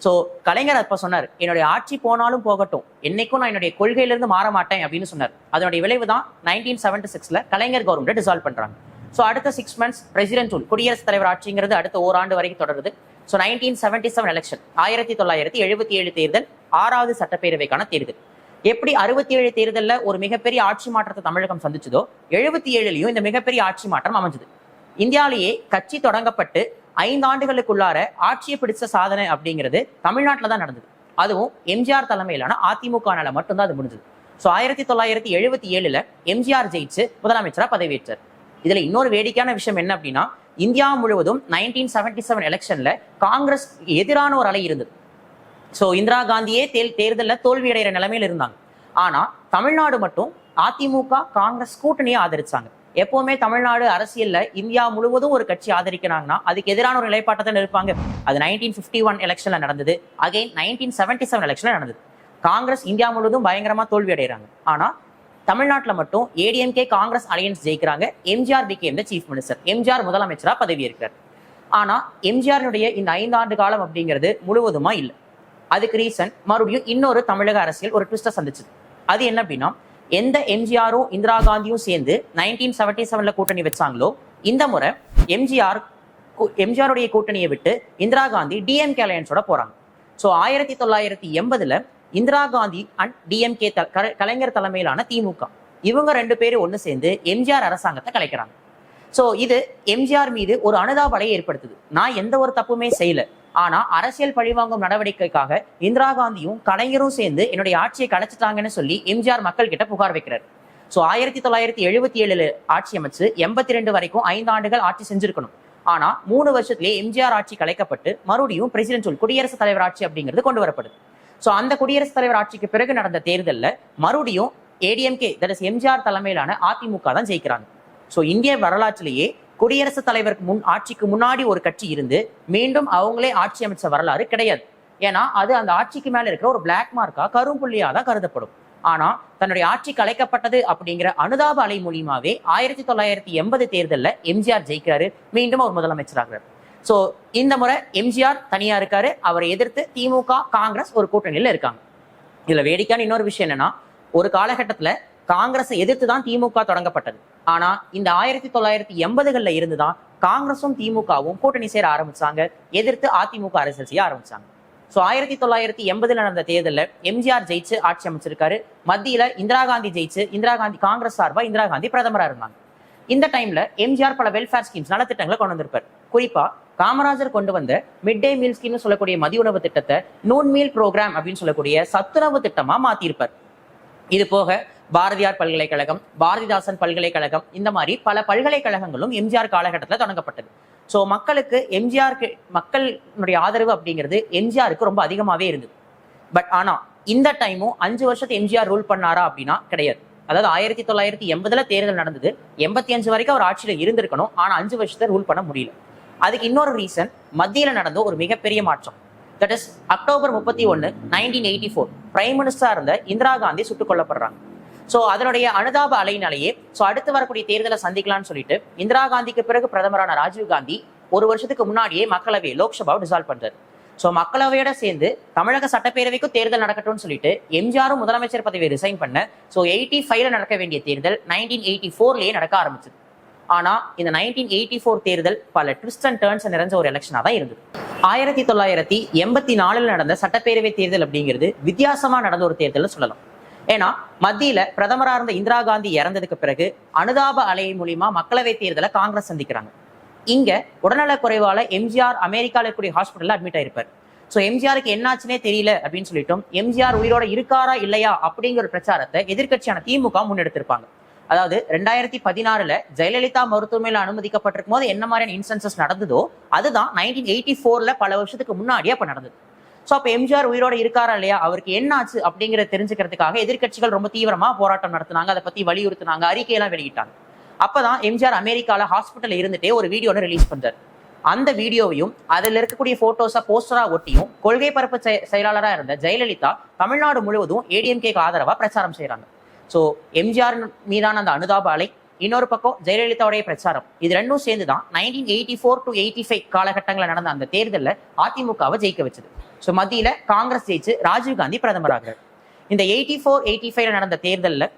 சோ கலைஞர் அப்ப சொன்னார், என்னுடைய ஆட்சி போனாலும் போகட்டும், என்னைக்கும் நான் என்னுடைய கொள்கையிலிருந்து மாற மாட்டேன் அப்படின்னு சொன்னார். அதனுடைய விளைவு தான் 1976ல கலைஞர் கவர்மெண்ட் டிசால்வ் பண்றாங்க. சோ அடுத்த 6 months பிரசிடென்ட் ரூல், குடியரசுத் தலைவர் ஆட்சிங்கிறது அடுத்த ஓராண்டு வரைக்கும் தொடருது. ஸோ 1977 எலெக்ஷன், 1977 தேர்தல் 6வது சட்டப்பேரவைக்கான தேர்தல். எப்படி 67 தேர்தலில் ஒரு மிகப்பெரிய ஆட்சி மாற்றத்தை தமிழகம் சந்திச்சதோ 77லையும் இந்த மிகப்பெரிய ஆட்சி மாற்றம் அமைஞ்சது. இந்தியாவிலேயே கட்சி தொடங்கப்பட்டு 5 ஆண்டுகளுக்குள்ளார ஆட்சியை பிடிச்ச சாதனை அப்படிங்கிறது தமிழ்நாட்டில் தான் நடந்தது. அதுவும் எம்ஜிஆர் தலைமையிலான அதிமுகனால மட்டும்தான் அது முடிஞ்சது. ஸோ 1977 எம்ஜிஆர் ஜெயிச்சு முதலமைச்சராக பதவியேற்றார். இதுல இன்னொரு வேடிக்கையான விஷயம் என்ன அப்படின்னா, இந்தியா முழுவதும் 1977 எலெக்ஷன்ல காங்கிரஸ் எதிரான ஒரு அலை இருந்தது. ஸோ இந்திரா காந்தியே தேர்தலில் தோல்வி அடைகிற நிலைமையில இருந்தாங்க. ஆனா தமிழ்நாடு மட்டும் அதிமுக காங்கிரஸ் கூட்டணியை ஆதரிச்சாங்க. எப்பவுமே தமிழ்நாடு அரசியல்ல இந்தியா முழுவதும் ஒரு கட்சி ஆதரிக்கிறாங்கன்னா அதுக்கு எதிரான ஒரு நிலைப்பாட்டை தான் இருப்பாங்க. அது 1951 எலெக்ஷன்ல நடந்தது. அகைன் 1977 எலெக்ஷன்ல நடந்தது. காங்கிரஸ் இந்தியா முழுவதும் பயங்கரமா தோல்வி அடைகிறாங்க. ஆனா தமிழ்நாட்டில் மட்டும் ஏடிஎம்கே காங்கிரஸ் அலையன்ஸ் ஜெயிக்கிறாங்க. MGR became the chief minister. MGR முதலமைச்சரா பதவி இருக்கிறார். ஆனா எம்ஜிஆருடைய இந்த 5 ஆண்டு காலம் அப்படிங்கிறது முழுவதுமா இல்லை. அதுக்கு ரீசன் மறுபடியும் இன்னொரு தமிழக அரசியல் ஒரு ட்விஸ்டை சந்திச்சது. அது என்ன அப்படின்னா, எந்த எம்ஜிஆரும் இந்திரா காந்தியும் சேர்ந்து 1977 கூட்டணி வச்சாங்களோ, இந்த முறை எம்ஜிஆருடைய கூட்டணியை விட்டு இந்திரா காந்தி டிஎம்கே அலையன்ஸோட போறாங்க. ஸோ 1980 இந்திரா காந்தி அண்ட் டிஎம்கே கலைஞர் தலைமையிலான திமுக இவங்க 2 பேரும் ஒன்று சேர்ந்து எம்ஜிஆர் அரசாங்கத்தை கலைக்கிறாங்க. ஸோ இது எம்ஜிஆர் மீது ஒரு அனுதாபத்தை ஏற்படுத்துது. நான் எந்த ஒரு தப்புமே செய்யல, ஆனா அரசியல் பழிவாங்கும் நடவடிக்கைக்காக இந்திரா காந்தியும் கலைஞரும் சேர்ந்து என்னுடைய ஆட்சியை கலைச்சிட்டாங்கன்னு சொல்லி எம்ஜிஆர் மக்கள் கிட்ட புகார் வைக்கிறார். ஸோ 1977 ஆட்சி அமைச்சு 82 வரைக்கும் 5 ஆண்டுகள் ஆட்சி செஞ்சிருக்கணும். ஆனா 3 வருஷத்திலேயே எம்ஜிஆர் ஆட்சி கலைக்கப்பட்டு மறுபடியும் பிரசிடென்ட் குடியரசுத் தலைவர் ஆட்சி அப்படிங்கிறது கொண்டு வரப்படுது. ஸோ அந்த குடியரசுத் தலைவர் ஆட்சிக்கு பிறகு நடந்த தேர்தலில் மறுபடியும் ஏடிஎம்கே தட் இஸ் எம்ஜிஆர் தலைமையிலான அதிமுக தான் ஜெயிக்கிறாங்க. ஸோ இந்திய வரலாற்றிலேயே குடியரசுத் தலைவருக்கு ஆட்சிக்கு முன்னாடி ஒரு கட்சி இருந்து மீண்டும் அவங்களே ஆட்சி அமைச்ச வரலாறு கிடையாது. ஏன்னா அது அந்த ஆட்சிக்கு மேல இருக்கிற ஒரு பிளாக் மார்க்கா கரும்புள்ளியா தான் கருதப்படும். ஆனா தன்னுடைய ஆட்சி கலைக்கப்பட்டது அப்படிங்கிற அனுதாப அலை மூலியமாவே 1980 தேர்தலில் எம்ஜிஆர் ஜெயிக்கிறாரு. மீண்டும் அவர் முதலமைச்சராகிறார். சோ இந்த முறை எம்ஜிஆர் தனியா இருக்காரு. அவரை எதிர்த்து திமுக காங்கிரஸ் ஒரு கூட்டணியில இருக்காங்க. இதுல வேடிக்கையான இன்னொரு விஷயம் என்னன்னா, ஒரு காலகட்டத்துல காங்கிரஸை எதிர்த்து தான் திமுக தொடங்கப்பட்டது. ஆனா இந்த 1980களில் இருந்துதான் காங்கிரஸும் திமுகவும் கூட்டணி சேர ஆரம்பிச்சாங்க. எதிர்த்து அதிமுக அரசியல் செய்ய ஆரம்பிச்சாங்க. ஸோ 1980 நடந்த தேர்தலில் எம்ஜிஆர் ஜெயிச்சு ஆட்சி அமைச்சிருக்காரு. மத்தியில இந்திரா காந்தி ஜெயிச்சு காங்கிரஸ் சார்பா இந்திரா காந்தி பிரதமரா இருந்தாங்க. இந்த டைம்ல எம்ஜிஆர் பல வெல்ஃபேர் ஸ்கீம்ஸ் நலத்திட்டங்களை கொண்டு வந்திருப்பார். குறிப்பா காமராஜர் கொண்டு வந்த மிட் டே மீல் ஸ்கீம்னு சொல்லக்கூடிய மதிய உணவு திட்டத்தை நூன் மீல் ப்ரோக்ராம் அப்படின்னு சொல்லக்கூடிய சத்துணவு திட்டமா மாத்திருப்பார். இது போக பாரதியார் பல்கலைக்கழகம், பாரதிதாசன் பல்கலைக்கழகம், இந்த மாதிரி பல பல்கலைக்கழகங்களும் எம்ஜிஆர் காலகட்டத்தில் தொடங்கப்பட்டது. ஸோ மக்களுடைய ஆதரவு அப்படிங்கிறது எம்ஜிஆருக்கு ரொம்ப அதிகமாவே இருந்தது. பட் ஆனா இந்த டைமும் 5 வருஷத்தை எம்ஜிஆர் ரூல் பண்ணாரா அப்படின்னா கிடையாது. அதாவது 1980 தேர்தல் நடந்தது. 85 வரைக்கும் அவர் ஆட்சியில இருந்திருக்கணும். ஆனா 5 வருஷத்தை ரூல் பண்ண முடியல. அதுக்கு இன்னொரு ரீசன் மத்தியில நடந்த ஒரு மிகப்பெரிய மாற்றம். தட் இஸ் அக்டோபர் 31, 1984 பிரைம் மினிஸ்டரா இருந்த இந்திரா காந்தி சுட்டுக் கொல்லப்படுறாங்க. ஸோ அதனுடைய அனுதாப அலையினாலேயே அடுத்து வரக்கூடிய தேர்தலை சந்திக்கலாம்னு சொல்லிட்டு இந்திரா காந்திக்கு பிறகு பிரதமரான ராஜீவ் காந்தி 1 வருஷத்துக்கு முன்னாடியே மக்களவை லோக்சபாவை டிசால்வ் பண்றாரு. ஸோ மக்களவையோட சேர்ந்து தமிழக சட்டப்பேரவைக்கும் தேர்தல் நடக்கட்டும்னு சொல்லிட்டு எம்ஜிஆரும் முதலமைச்சர் பதவியை ரிசைன் பண்ண. ஸோ 85 நடக்க வேண்டிய தேர்தல் 1984 நடக்க ஆரம்பிச்சது. ஆனா இந்த 1984 தேர்தல் பல ட்விஸ்ட் அண்ட் டர்ன்ஸ் நிறைஞ்ச ஒரு எலெக்ஷனா தான் இருந்தது. 1984 நடந்த சட்டப்பேரவை தேர்தல் அப்படிங்கிறது வித்தியாசமா நடந்த ஒரு தேர்தல் சொல்லலாம். ஏன்னா மத்தியில பிரதமரா இருந்த இந்திரா காந்தி இறந்ததுக்கு பிறகு அனுதாப அலை மூலியமா மக்களவை தேர்தலை காங்கிரஸ் சந்திக்கிறாங்க. இங்க உடல்நலக் குறைவால எம்ஜிஆர் அமெரிக்கால இருக்கக்கூடிய ஹாஸ்பிட்டல்ல அட்மிட் ஆயிருப்பார். ஸோ எம்ஜிஆருக்கு என்னாச்சுனே தெரியல அப்படின்னு சொல்லிட்டோம். எம்ஜிஆர் உயிரோட இருக்காரா இல்லையா அப்படிங்கிற ஒரு பிரச்சாரத்தை எதிர்கட்சியான திமுக முன்னெடுத்திருப்பாங்க. அதாவது 2016 ஜெயலலிதா மருத்துவமனையில் அனுமதிக்கப்பட்டிருக்கும் போது என்ன மாதிரியான இன்ஸ்டன்சஸ் நடந்ததோ அதுதான் 1984 பல வருஷத்துக்கு முன்னாடியே அப்ப நடந்தது. ஸோ அப்ப எம்ஜிஆர் உயிரோட இருக்காரா இல்லையா, அவருக்கு என்ன ஆச்சு அப்படிங்கிறத தெரிஞ்சுக்கிறதுக்காக எதிர்கட்சிகள் ரொம்ப தீவிரமா போராட்டம் நடத்தினாங்க. அதை பத்தி வலியுறுத்தினாங்க, அறிக்கையெல்லாம் வெளியிட்டாங்க. அப்பதான் எம்ஜிஆர் அமெரிக்கால ஹாஸ்பிட்டல் இருந்துட்டே ஒரு வீடியோன்னு ரிலீஸ் பண்றாரு. அந்த வீடியோவையும் அதில் இருக்கக்கூடிய போட்டோஸா போஸ்டரா ஒட்டியும் கொள்கை பரப்பு செயலாளராக இருந்த ஜெயலலிதா தமிழ்நாடு முழுவதும் ஏடிஎம்கேக்கு ஆதரவா பிரச்சாரம் செய்யறாங்க. ஸோ எம்ஜிஆர் மீதான அந்த அனுதாப அலை, இன்னொரு பக்கம் ஜெயலலிதாவுடைய பிரச்சாரம், இது ரெண்டும் சேர்ந்துதான் 1984 to 85 காலகட்டங்களில் நடந்த அந்த தேர்தலில் அதிமுகவை ஜெயிக்க வச்சது. ஸோ மத்தியில காங்கிரஸ் ஜெயிச்சு ராஜீவ் காந்தி பிரதமராகிறார். இந்த 84-85 நடந்த தேர்தலில்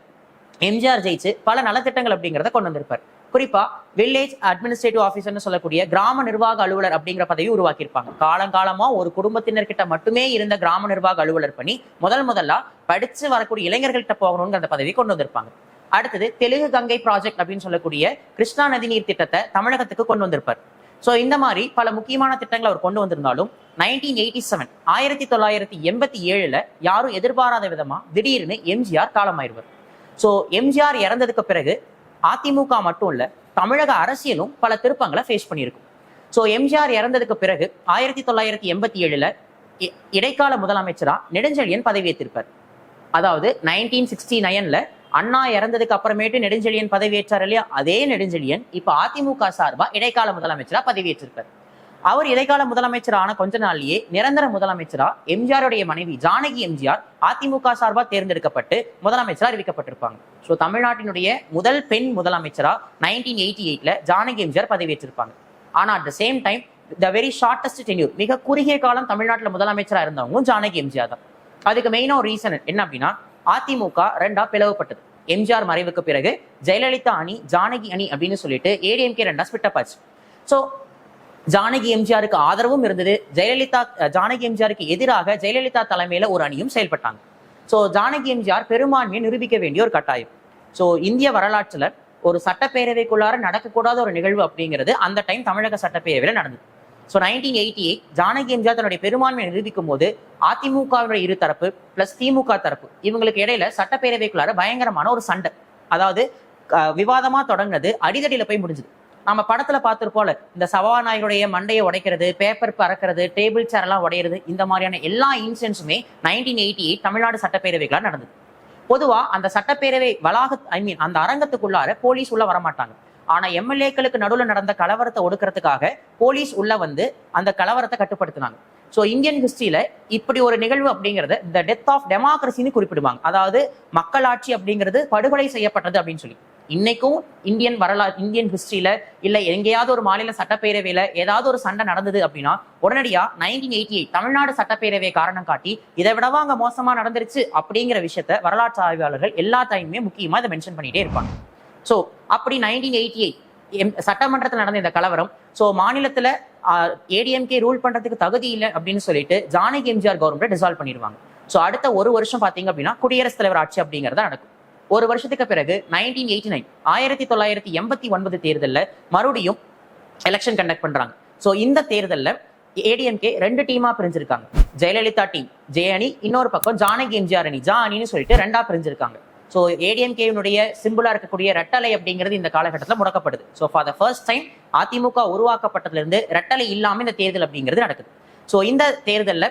எம்ஜிஆர் ஜெயிச்சு பல நலத்திட்டங்கள் அப்படிங்கிறத கொண்டு வந்திருப்பார். குறிப்பா வில்லேஜ் அட்மினிஸ்ட்ரேட்டிவ் ஆஃபீஸர்னு சொல்லக்கூடிய கிராம நிர்வாக அலுவலர் அப்படிங்கிற பதவி உருவாக்கியிருப்பாங்க. காலங்காலமா ஒரு குடும்பத்தினர்கிட்ட மட்டுமே இருந்த கிராம நிர்வாக அலுவலர் பணி முதல்ல படிச்சு வரக்கூடிய இளைஞர்கள்ட்ட போகணுங்கிற அந்த பதவி கொண்டு வந்திருப்பாங்க. அடுத்தது தெலுங்கு கங்கை ப்ராஜெக்ட் அப்படின்னு சொல்லக்கூடிய கிருஷ்ணா நதி நீர் திட்டத்தை தமிழகத்துக்கு கொண்டு வந்திருப்பார். ஸோ இந்த மாதிரி பல முக்கியமான திட்டங்களை அவர் கொண்டு வந்திருந்தாலும் 1987 1987 யாரும் எதிர்பாராத விதமா திடீர்னு எம்ஜிஆர் காலமாயிருவார். ஸோ எம்ஜிஆர் இறந்ததுக்கு பிறகு அதிமுக மட்டும் இல்ல, தமிழக அரசியலும் பல திருப்பங்களை ஃபேஸ் பண்ணியிருக்கும். ஸோ எம்ஜிஆர் இறந்ததுக்கு பிறகு 1987 இடைக்கால முதலமைச்சரா நெடுஞ்செழியன் பதவியேற்றிருப்பார். அதாவது 1969 அண்ணா இறந்ததுக்கு அப்புறமேட்டு நெடுஞ்செழியன் பதவியேற்றார் இல்லையா, அதே நெடுஞ்செழியன் இப்ப அதிமுக சார்பா இடைக்கால முதலமைச்சரா பதவியேற்றிருப்பார். அவர் இடைக்கால முதலமைச்சர் ஆன கொஞ்ச நாள்லயே நிரந்தர முதலமைச்சரா எம்ஜிஆருடைய மனைவி ஜானகி எம்ஜிஆர் அதிமுக சார்பா தேர்ந்தெடுக்கப்பட்டு முதலமைச்சரா அறிவிக்கப்பட்டிருப்பாங்க. ஸோ தமிழ்நாட்டினுடைய முதல் பெண் முதலமைச்சரா 1988 ஜானகி எம்ஜிஆர் பதவியேற்றிருப்பாங்க. ஆனா at the same time the very shortest tenure, மிக குறுகிய காலம் தமிழ்நாட்டில் முதலமைச்சரா இருந்தவங்களும் ஜானகி எம்ஜிஆர் தான். அதுக்கு மெயினா ஒரு ரீசன் என்ன அப்படின்னா, அதிமுக ரெண்டா பிளவுபட்டது. எம்ஜிஆர் மறைவுக்கு பிறகு ஜெயலலிதா அணி ஜானகி அணி அப்படின்னு சொல்லிட்டு ஏடிஎம்கே ரெண்டா ஸ்பிட் அப் ஆச்சு. ஸோ ஜானகி எம்ஜிஆருக்கு ஆதரவும் இருந்தது, ஜானகி எம்ஜிஆருக்கு எதிராக ஜெயலலிதா தலைமையில ஒரு அணியும் செயல்பட்டாங்க. ஸோ ஜானகி எம்ஜிஆர் பெரும்பான்மையை நிரூபிக்க வேண்டிய ஒரு கட்டாயம். ஸோ இந்திய வரலாற்றுல ஒரு சட்டப்பேரவைக்குள்ளார நடக்கக்கூடாத ஒரு நிகழ்வு அப்படிங்கிறது அந்த டைம் தமிழக சட்டப்பேரவையில நடந்தது. ஸோ 1988 ஜானகி எம்ஜிஆர் தன்னுடைய பெரும்பான்மையை நிரூபிக்கும் போது அதிமுகவினுடைய இரு தரப்பு பிளஸ் திமுக தரப்பு இவங்களுக்கு இடையில சட்டப்பேரவைக்குள்ளார பயங்கரமான ஒரு சண்டை, அதாவது விவாதமா தொடங்கினது அடிதடியில போய் முடிஞ்சது. நம்ம படத்துல பார்த்திருப்போம்ல, இந்த சபாநாயகருடைய மண்டையை உடைக்கிறது, பேப்பர் பறக்கிறது, டேபிள் சேர் எல்லாம் உடையிறது, இந்த மாதிரியான எல்லா இன்சிடென்ட்ஸுமே 1988 தமிழ்நாடு சட்டப்பேரவைகளாக நடந்தது. பொதுவா அந்த சட்டப்பேரவை அந்த அரங்கத்துக்குள்ளார போலீஸ் உள்ள வரமாட்டாங்க. ஆனா எம்எல்ஏக்களுக்கு நடுவில் நடந்த கலவரத்தை ஒடுக்கிறதுக்காக போலீஸ் உள்ள வந்து அந்த கலவரத்தை கட்டுப்படுத்தினாங்க. ஸோ இந்தியன் ஹிஸ்டரியில இப்படி ஒரு நிகழ்வு அப்படிங்கிறது த டெத் ஆஃப் டெமோக்ரஸின்னு குறிப்பிடுவாங்க. அதாவது மக்களாட்சி அப்படிங்கிறது படுகொலை செய்யப்பட்டது அப்படின்னு சொல்லி. இன்னைக்கும் இந்தியன் ஹிஸ்டரியில இல்ல எங்கேயாவது ஒரு மாநில சட்டப்பேரவையில ஏதாவது ஒரு சண்டை நடந்தது அப்படின்னா உடனடியா 1988 தமிழ்நாடு சட்டப்பேரவை காரணம் காட்டி இதை விடவா அங்க மோசமா நடந்துருச்சு அப்படிங்கிற விஷயத்த வரலாற்று ஆய்வாளர்கள் எல்லா டைமுமே முக்கியமா இதை மென்ஷன் பண்ணிட்டே இருப்பாங்க. ஸோ அப்படி 1988 சட்டமன்றத்தில் நடந்த இந்த கலவரம், ஸோ மாநிலத்துல ஏடிஎம்கே ரூல் பண்றதுக்கு தகுதி இல்லை அப்படின்னு சொல்லிட்டு ஜானகி எம்ஜிஆர் கவர்மெண்ட் டிசால்வ் பண்ணிடுவாங்க. ஸோ அடுத்த ஒரு வருஷம் பாத்தீங்க அப்படின்னா குடியரசுத் தலைவர் ஆட்சி அப்படிங்கிறத நடக்கும். ஒரு வருஷத்துக்கு பிறகு 1989 1989 தேர்தலில் மறுபடியும் எலெக்ஷன் கண்டக்ட் பண்றாங்க. ஸோ இந்த தேர்தலில் ஏடிஎம்கே ரெண்டு டீமா பிரிஞ்சிருக்காங்க. ஜெயலலிதா டீம் ஜே அணி, இன்னொரு பக்கம் ஜானகி எம்ஜிஆர் அணி ஜா அணின்னு சொல்லிட்டு ரெண்டா பிரிஞ்சிருக்காங்க. ஸோ ஏடிஎம்கேனுடைய சிம்பிளா இருக்கக்கூடிய ரெட்டலை அப்படிங்கிறது இந்த காலகட்டத்தில் முடக்கப்படுது. So for the first time அதிமுக உருவாக்கப்பட்டதுல இருந்து ரெட்டலை இல்லாம இந்த தேர்தல் அப்படிங்கிறது நடக்குது. ஸோ இந்த தேர்தலில்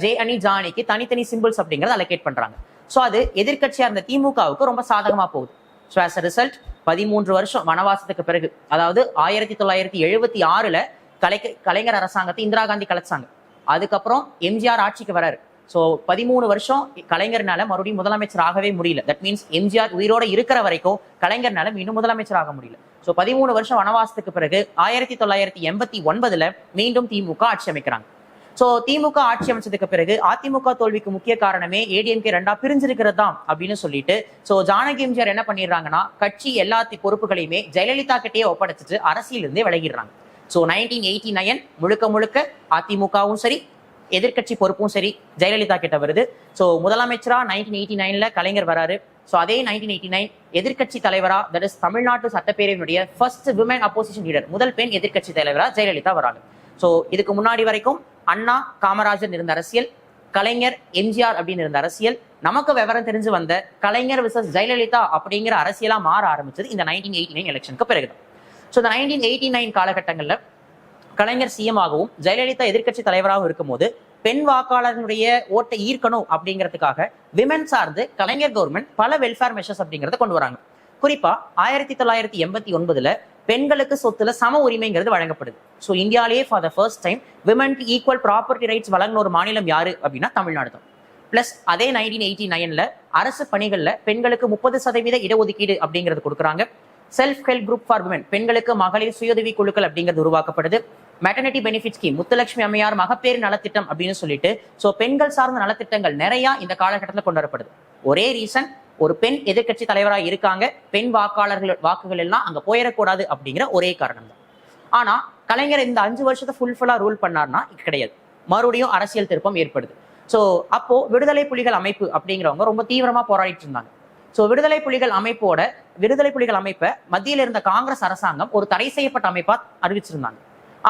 ஜே அணி ஜா அணிக்கு தனித்தனி சிம்பிள்ஸ் அப்படிங்கறத அலோகேட் பண்றாங்க. ஸோ அது எதிர்கட்சியா இருந்த திமுகவுக்கு ரொம்ப சாதகமா போகுது. ஸோ ஆஸ் அ ரிசல்ட் 13 வருஷம் வனவாசத்துக்கு பிறகு, அதாவது 1976 கலைஞர் அரசாங்கத்தை இந்திரா காந்தி கலைச்சாங்க. அதுக்கப்புறம் எம்ஜிஆர் ஆட்சிக்கு வராரு. ஸோ 13 வருஷம் கலைஞர்னால மறுபடியும் முதலமைச்சர் ஆகவே முடியல. தட் மீன்ஸ் எம்ஜிஆர் உயிரோட இருக்கிற வரைக்கும் கலைஞர்னால மீண்டும் முதலமைச்சர் ஆக முடியல. ஸோ 13 வருஷம் வனவாசத்துக்கு பிறகு 1989 மீண்டும் திமுக ஆட்சி அமைக்கிறாங்க. ஸோ திமுக ஆட்சி அமைச்சதுக்கு பிறகு அதிமுக தோல்விக்கு முக்கிய காரணமே ஏடிஎம்கே ரெண்டா பிரிஞ்சிருக்கிறது தான் அப்படின்னு சொல்லிட்டு ஸோ ஜானகி எம்ஜிஆர் என்ன பண்ணிடுறாங்கன்னா கட்சி எல்லா பொறுப்புகளையுமே ஜெயலலிதா கிட்டேயே ஒப்படைச்சிட்டு அரசியலிருந்தே விலகிடுறாங்க. ஸோ 1989 முழுக்க முழுக்க அதிமுகவும் சரி எதிர்கட்சி பொறுப்பும் சரி ஜெயலலிதா கிட்ட வருது. ஸோ முதலமைச்சரா 1989 கலைஞர் வராரு. ஸோ அதே 1989 எதிர்கட்சி தலைவரா, தட் இஸ் தமிழ்நாட்டு சட்டப்பேரவையினுடைய ஃபர்ஸ்ட் விமன் அப்போசிஷன் லீடர், முதல் பெண் எதிர்கட்சி தலைவரா ஜெயலலிதா வராங்க. ஸோ இதுக்கு முன்னாடி வரைக்கும் அண்ணா காமராஜர் இருந்த அரசியல், கலைஞர் எம்ஜிஆர் அப்படின்னு இருந்த அரசியல், நமக்கு விவரம் தெரிஞ்சு வந்த கலைஞர் விசஸ் ஜெயலலிதா அப்படிங்கிற அரசியலா மாற ஆரம்பிச்சது இந்த 1989 எலெக்ஷனுக்கு பிறகுதான். ஸோ இந்த 1989 காலகட்டங்கள்ல கலைஞர் சிஎம் ஆகவும் ஜெயலலிதா எதிர்கட்சி தலைவராகவும் இருக்கும்போது பெண் வாக்காளர்களுடைய ஓட்டை ஈர்க்கணும் அப்படிங்கிறதுக்காக விமன் சார்ந்து கலைஞர் கவர்மெண்ட் பல வெல்ஃபேர் மெஷர்ஸ் அப்படிங்கிறத கொண்டு வராங்க. குறிப்பா 1989 பெண்களுக்கு சொத்துல சம உரிமைங்கிறது வழங்கப்படுது. ஸோ இந்தியாலேயே ஃபார் த ஃபர்ஸ்ட் டைம் விமனுக்கு ஈக்குவல் ப்ராப்பர்ட்டி ரைட்ஸ் வழங்கின ஒரு மாநிலம் யாரு அப்படின்னா தமிழ்நாடு தான். பிளஸ் அதே 1989 அரசு பணிகள்ல பெண்களுக்கு 30% இடஒதுக்கீடு அப்படிங்கிறது கொடுக்குறாங்க. Self help group for women, பெண்களுக்கு மகளிர் சுயஉதவி குழுக்கள் அப்படிங்கிறது உருவாக்கப்படுது. மெட்டர்னிட்டி பெனிஃபிட் ஸ்கீம், முத்துலட்சுமி அம்மையார் மகப்பேறு நலத்திட்டம் அப்படின்னு சொல்லிட்டு ஸோ பெண்கள் சார்ந்த நலத்திட்டங்கள் நிறைய இந்த காலகட்டத்தில் கொண்டு வரப்படுது. ஒரே ரீசன், ஒரு பெண் எதிர்கட்சி தலைவராக இருக்காங்க, பெண் வாக்குகள் எல்லாம் அங்க போயிடக்கூடாது அப்படிங்கிற ஒரே காரணம் தான். ஆனா கலைஞர் இந்த 5 வருஷத்தை ஃபுல்லா ரூல் பண்ணார்னா கிடையாது, மறுபடியும் அரசியல் திருப்பம் ஏற்படுது. ஸோ அப்போ விடுதலை புலிகள் அமைப்பு அப்படிங்கிறவங்க ரொம்ப தீவிரமா போராடிட்டு இருந்தாங்க. ஸோ விடுதலை புலிகள் அமைப்பை மத்தியில் இருந்த காங்கிரஸ் அரசாங்கம் ஒரு தடை செய்யப்பட்ட அமைப்பா அறிவிச்சிருந்தாங்க.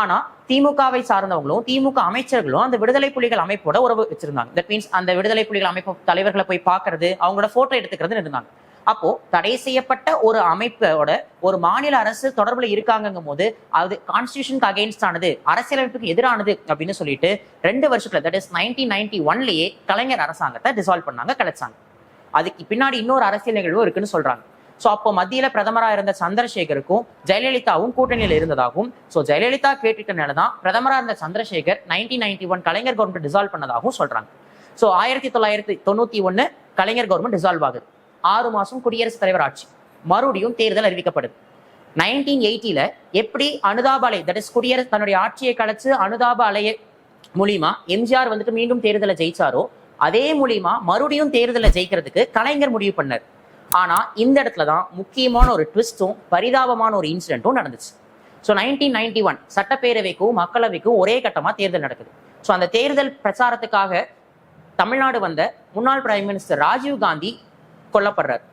ஆனா திமுகவை சார்ந்தவங்களும் திமுக அமைச்சர்களும் அந்த விடுதலை புலிகள் அமைப்போட உறவு வச்சிருந்தாங்க. தட் மீன்ஸ் அந்த விடுதலை புலிகள் அமைப்பு தலைவர்களை போய் பார்க்கறது, அவங்களோட போட்டோ எடுத்துக்கிறது இருந்தாங்க. அப்போ தடை செய்யப்பட்ட ஒரு அமைப்போட ஒரு மாநில அரசு தொடர்புல இருக்காங்கும் போது அது கான்ஸ்டிடியூஷனுக்கு அகைன்ஸ்ட் ஆனது, அரசியலமைப்புக்கு எதிரானது அப்படின்னு சொல்லிட்டு 2 வருஷத்துல, தட் இஸ் 1991லயே கலைஞர் அரசாங்கத்தை டிசால்வ் பண்ணாங்க, கலைச்சாங்க. அதுக்கு பின்னாடி இன்னொரு அரசியல் நிகழ்வு இருக்குன்னு சொல்றாங்க. ஸோ அப்போ மத்தியில பிரதமராக இருந்த சந்திரசேகருக்கும் ஜெயலலிதாவும் கூட்டணியில் இருந்ததாகவும், ஸோ ஜெயலலிதா கேட்டுட்டனாலதான் பிரதமராக இருந்த சந்திரசேகர் 1991 கலைஞர் கவர்மெண்ட் டிசால்வ் பண்ணதாகவும் சொல்றாங்க. ஸோ 1991 கலைஞர் கவர்மெண்ட் டிசால்வ் ஆகுது. 6 மாசம் குடியரசுத் தலைவர் ஆட்சி, மறுபடியும் தேர்தல் அறிவிக்கப்படுது. 1980 எப்படி அனுதாப அலை, தட் இஸ் தன்னுடைய ஆட்சியை கலைச்சு அனுதாப அலைய மூலியமா எம்ஜிஆர் வந்துட்டு மீண்டும் தேர்தலை ஜெயிச்சாரோ, அதே மூலியமா மறுபடியும் தேர்தலை ஜெயிக்கிறதுக்கு கலைஞர் முடிவு பண்ணார். ஆனா இந்த இடத்துலதான் முக்கியமான ஒரு ட்விஸ்டும் பரிதாபமான ஒரு இன்சிடென்ட்டும் நடந்துச்சு. ஸோ 1991 சட்டப்பேரவைக்கும் மக்களவைக்கும் ஒரே கட்டமா தேர்தல் நடக்குது. ஸோ அந்த தேர்தல் பிரச்சாரத்துக்காக தமிழ்நாடு வந்த முன்னாள் prime minister Rajiv Gandhi கொல்லப்படுறார்.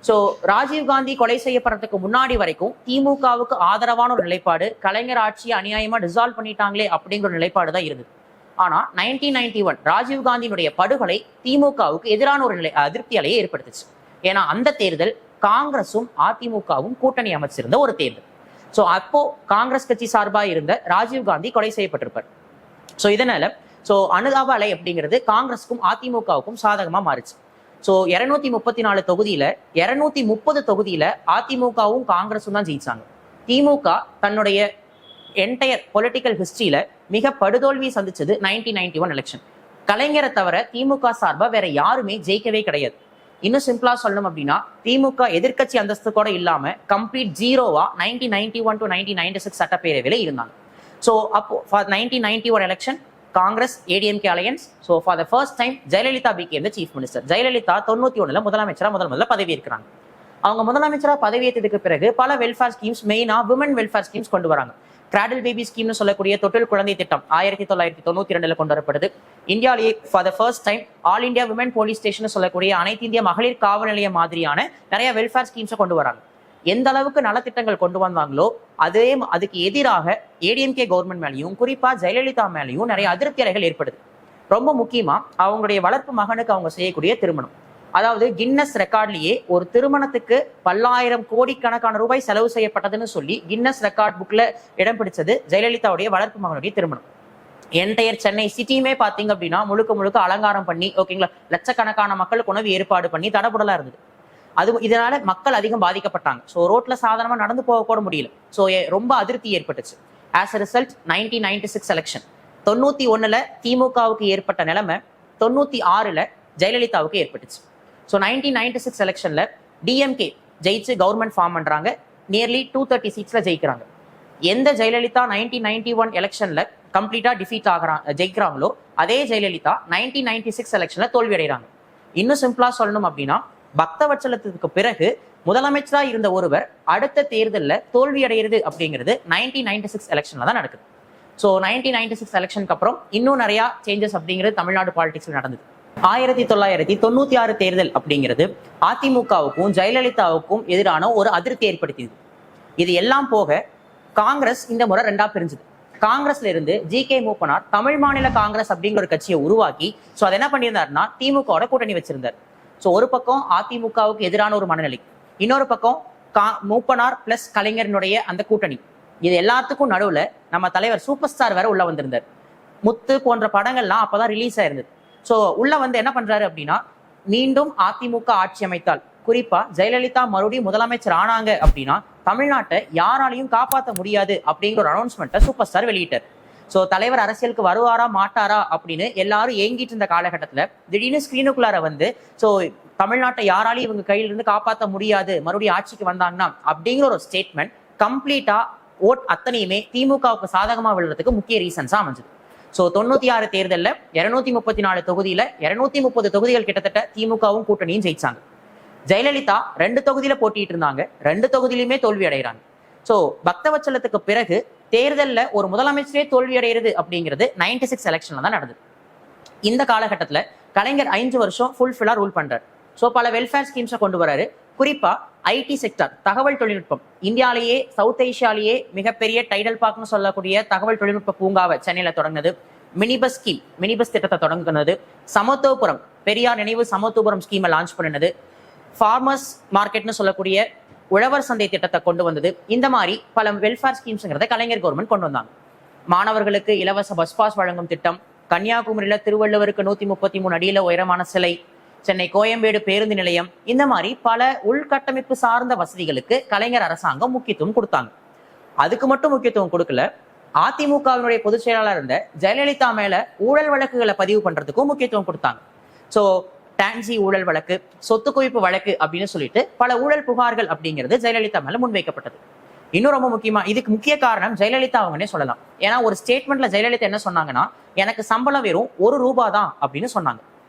So Rajiv Gandhi கொலை செய்யப்படுறதுக்கு முன்னாடி வரைக்கும் திமுகவுக்கு ஆதரவான ஒரு நிலைப்பாடு, கலைஞர் ஆட்சியை அநியாயமா டிசால்வ் பண்ணிட்டாங்களே அப்படிங்கிற ஒரு நிலைப்பாடு தான் இருந்தது. ஆனா 1991 ராஜீவ் காந்தியினுடைய படுகொலை திமுகவுக்கு எதிரான ஒரு அதிருப்தி அலையை ஏற்படுத்துச்சு. ஏன்னா அந்த தேர்தல் காங்கிரஸும் அதிமுகவும் கூட்டணி அமைச்சிருந்த ஒரு தேர்தல். ஸோ அப்போ காங்கிரஸ் கட்சி சார்பாக இருந்த ராஜீவ் காந்தி கொலை செய்யப்பட்டிருப்பார். ஸோ இதனால அனுதாப அலை அப்படிங்கிறது காங்கிரஸுக்கும் அதிமுகவுக்கும் சாதகமா மாறுச்சு. ஸோ 234 தொகுதியில 230 தொகுதியில அதிமுகவும் காங்கிரஸும் தான் ஜெயிச்சாங்க. திமுக தன்னுடைய என்டையர் பொலிட்டிக்கல் ஹிஸ்டரியில மிக படுதோல்வி சந்திச்சது 1991 எலெக்ஷன். கலைஞரை தவிர திமுக சார்பா வேற யாருமே ஜெயிக்கவே கிடையாது. இன்னும் சிம்பிளா சொல்லணும் அப்படின்னா திமுக எதிர்கட்சி அந்தஸ்து கூட இல்லாம கம்ப்ளீட் ஜீரோவா 1991 to 1996 சட்டப்பேரவையில இருந்தாங்க. ஸோ அப்போ for 1991 election Congress ADMK alliance. So for the first time Jayalalithaa became the chief minister. Jayalalithaa 91 முதலமைச்சரா முதல்ல பதவி இருக்கிறாங்க. அவங்க முதலமைச்சரா பதவியேற்றதுக்கு பிறகு பல வெல்ஃபேர் ஸ்கீம்ஸ், மெயினா விமன் வெல்ஃபேர் ஸ்கீம்ஸ் கொண்டு வராங்க. கிராடல் பேபி ஸ்கீம்னு சொல்லக்கூடிய தொட்டில் குழந்தை திட்டம் 1992 கொண்டு வரப்படுது. இந்தியாவிலேயே for the first time all India women police station சொல்லக்கூடிய அனைத்து இந்திய மகளிர் காவல் நிலையம் மாதிரியான நிறைய வெல்ஃபேர் ஸ்கீம்ஸை கொண்டு வராங்க. எந்த அளவுக்கு நலத்திட்டங்கள் கொண்டு வந்தாங்களோ அதுக்கு எதிராக ஏடிஎம்கே கவர்மெண்ட் மேலேயும் குறிப்பா ஜெயலலிதா மேலேயும் நிறைய அதிருப்தி அலைகள் ஏற்படுது. ரொம்ப முக்கியமா அவங்களுடைய வளர்ப்பு மகனுக்கு அவங்க செய்யக்கூடிய திருமணம், அதாவது கின்னஸ் ரெக்கார்ட்லயே ஒரு திருமணத்துக்கு 10,000 கோடிக்கணக்கான ரூபாய் செலவு செய்யப்பட்டதுன்னு சொல்லி கின்னஸ் ரெக்கார்ட் புக்ல இடம் பிடிச்சது ஜெயலலிதாவுடைய வளர்ப்பு மகனுடைய திருமணம். என்டையர் சென்னை சிட்டியுமே பாத்தீங்க அப்படின்னா முழுக்க அலங்காரம் பண்ணி, ஓகேங்களா, லட்சக்கணக்கான மக்களுக்கு உணவு ஏற்பாடு பண்ணி தடபுடலா இருந்தது. இதனால மக்கள் அதிகம் பாதிக்கப்பட்டாங்க. ஸோ ரோட்ல சாதாரணமா நடந்து போக கூட முடியல. ஸோ ரொம்ப அதிருப்தி ஏற்பட்டுச்சு. ஆஸ் அ ரிசல்ட் 1996 எலெக்ஷன் 91 திமுகவுக்கு ஏற்பட்ட நிலைமை 96 ஜெயலலிதாவுக்கு ஏற்பட்டுச்சு. ஸோ 1996 எலெக்ஷன்ல டிஎம்கே ஜெயிச்சு கவர்மெண்ட் ஃபார்ம் பண்றாங்க. நியர்லி 230 சீட்ஸ்ல ஜெயிக்கிறாங்க. எந்த ஜெயலலிதா 1991 எலெக்ஷன்ல கம்ப்ளீட்டா டிஃபீட் ஜெயிக்கிறாங்களோ அதே ஜெயலலிதா 1996 எலெக்ஷன்ல தோல்வி அடைகிறாங்க. இன்னும் சிம்பிளா சொல்லணும் அப்படின்னா பக்தவச்சலத்துக்கு பிறகு முதலமைச்சரா இருந்த ஒருவர் அடுத்த தேர்தலில் தோல்வி அடைகிறது அப்படிங்கிறது 1996 எலெக்ஷன்ல தான் நடக்குது. ஸோ 1996 எலெக்ஷனுக்கு அப்புறம் இன்னும் நிறைய சேஞ்சஸ் அப்படிங்கிறது தமிழ்நாடு பாலிடிக்ஸ்ல நடந்தது. 1996 தேர்தல் அப்படிங்கிறது அதிமுகவுக்கும் ஜெயலலிதாவுக்கும் எதிரான ஒரு அதிருப்தி ஏற்படுத்தியது. இது எல்லாம் போக காங்கிரஸ் இந்த முறை 2ஆ பிரிஞ்சது. காங்கிரஸ்ல இருந்து ஜி.கே. மூப்பனார் தமிழ் மாநில காங்கிரஸ் அப்படிங்கிற ஒரு கட்சியை உருவாக்கி அதை என்ன பண்ணியிருந்தாருன்னா திமுகவோட கூட்டணி வச்சிருந்தார். ஸோ ஒரு பக்கம் அதிமுகவுக்கு எதிரான ஒரு மனநிலை, இன்னொரு பக்கம் மூப்பனார் பிளஸ் கலைஞரினுடைய அந்த கூட்டணி. இது எல்லாத்துக்கும் நடுவுல நம்ம தலைவர் சூப்பர் ஸ்டார் வேற உள்ள வந்திருந்தார். முத்து போன்ற படங்கள்லாம் அப்பதான் ரிலீஸ் ஆயிருந்தது. ஸோ உள்ள என்ன பண்றாரு அப்படின்னா, மீண்டும் அதிமுக ஆட்சி அமைத்தால், குறிப்பா ஜெயலலிதா மறுபடியும் முதலமைச்சர் ஆனாங்க அப்படின்னா தமிழ்நாட்டை யாராலையும் காப்பாற்ற முடியாது அப்படிங்கிற ஒரு அனௌன்ஸ்மெண்ட்டை சூப்பர் ஸ்டார் வெளியிட்டார். ஸோ தலைவர் அரசியலுக்கு வருவாரா மாட்டாரா அப்படின்னு எல்லாரும் ஏங்கிட்டு இருந்த காலகட்டத்துல திடீர்னு ஸ்கிரீனுக்குள்ளார ஸோ தமிழ்நாட்டை யாராலையும் இவங்க கையில இருந்து காப்பாற்ற முடியாது, மறுபடியும் ஆட்சிக்கு வந்தாங்கன்னா அப்படிங்கிற ஒரு ஸ்டேட்மெண்ட் கம்ப்ளீட்டா ஓட் அத்தனையுமே திமுகவுக்கு சாதகமா விழுறதுக்கு முக்கிய ரீசன்ஸா அமைஞ்சது. ஸோ 96 தேர்தலில் 234 தொகுதியில 230 தொகுதிகள் கிட்டத்தட்ட திமுகவும் கூட்டணியும் ஜெயிச்சாங்க. ஜெயலலிதா 2 தொகுதியில போட்டிட்டு இருந்தாங்க, 2 தொகுதியிலுமே தோல்வி அடைகிறாங்க. ஸோ பக்தவச்சலத்துக்கு பிறகு தேர்தலில் ஒரு முதலமைச்சரே தோல்வி அடைகிறது அப்படிங்கிறது 96 எலெக்ஷன்ல தான் நடந்தது. இந்த காலகட்டத்தில் கலைஞர் 5 வருஷம் ஃபுல்ஃபில்லா ரூல் பண்றாரு. ஸோ பல வெல்ஃபேர் ஸ்கீம்ஸை கொண்டு வராரு. குறிப்பா ஐடி செக்டர், தகவல் தொழில்நுட்பம், இந்தியாலேயே சவுத் ஏஷியாலேயே மிகப்பெரிய டைடல் பார்க்னு சொல்லக்கூடிய தகவல் தொழில்நுட்ப பூங்காவை சென்னையில தொடங்கினது. மினிபஸ் ஸ்கீம், மினிபஸ் திட்டத்தை தொடங்குனது. சமத்துவபுரம், பெரியார் நினைவு சமத்துவபுரம் ஸ்கீமை லான்ச் பண்ணினது. ஃபார்மர்ஸ் மார்க்கெட்னு சொல்லக்கூடிய உழவர் சந்தை திட்டத்தை கொண்டு வந்தது. இந்த மாதிரி பல வெல்ஃபேர் ஸ்கீம்ஸ்ங்கிறத கலைஞர் கவர்மெண்ட் கொண்டு வந்தாங்க. மாணவர்களுக்கு இலவச பஸ் பாஸ் வழங்கும் திட்டம், கன்னியாகுமரியில திருவள்ளுவருக்கு 133 அடியில உயரமான சிலை, சென்னை கோயம்பேடு பேருந்து நிலையம், இந்த மாதிரி பல உள்கட்டமைப்பு சார்ந்த வசதிகளுக்கு கலைஞர் அரசாங்கம் முக்கியத்துவம் கொடுத்தாங்க. அதுக்கு மட்டும் முக்கியத்துவம் கொடுக்கல, அதிமுகவினுடைய பொதுச் செயலாளர் இருந்த ஜெயலலிதா மேல ஊழல் வழக்குகளை பதிவு பண்றதுக்கும் முக்கியத்துவம் கொடுத்தாங்க. ஸோ டான்சி ஊழல் வழக்கு, சொத்து குவிப்பு வழக்கு அப்படின்னு சொல்லிட்டு பல ஊழல் புகார்கள் அப்படிங்கிறது ஜெயலலிதா மேல முன்வைக்கப்பட்டது. இன்னும் ரொம்ப முக்கியமா இதுக்கு முக்கிய காரணம் ஜெயலலிதா அவங்கன்னே சொல்லலாம். ஏன்னா ஒரு ஸ்டேட்மெண்ட்ல ஜெயலலிதா என்ன சொன்னாங்கன்னா, எனக்கு சம்பளம் வெறும் ₹1 தான் அப்படின்னு சொன்னாங்க.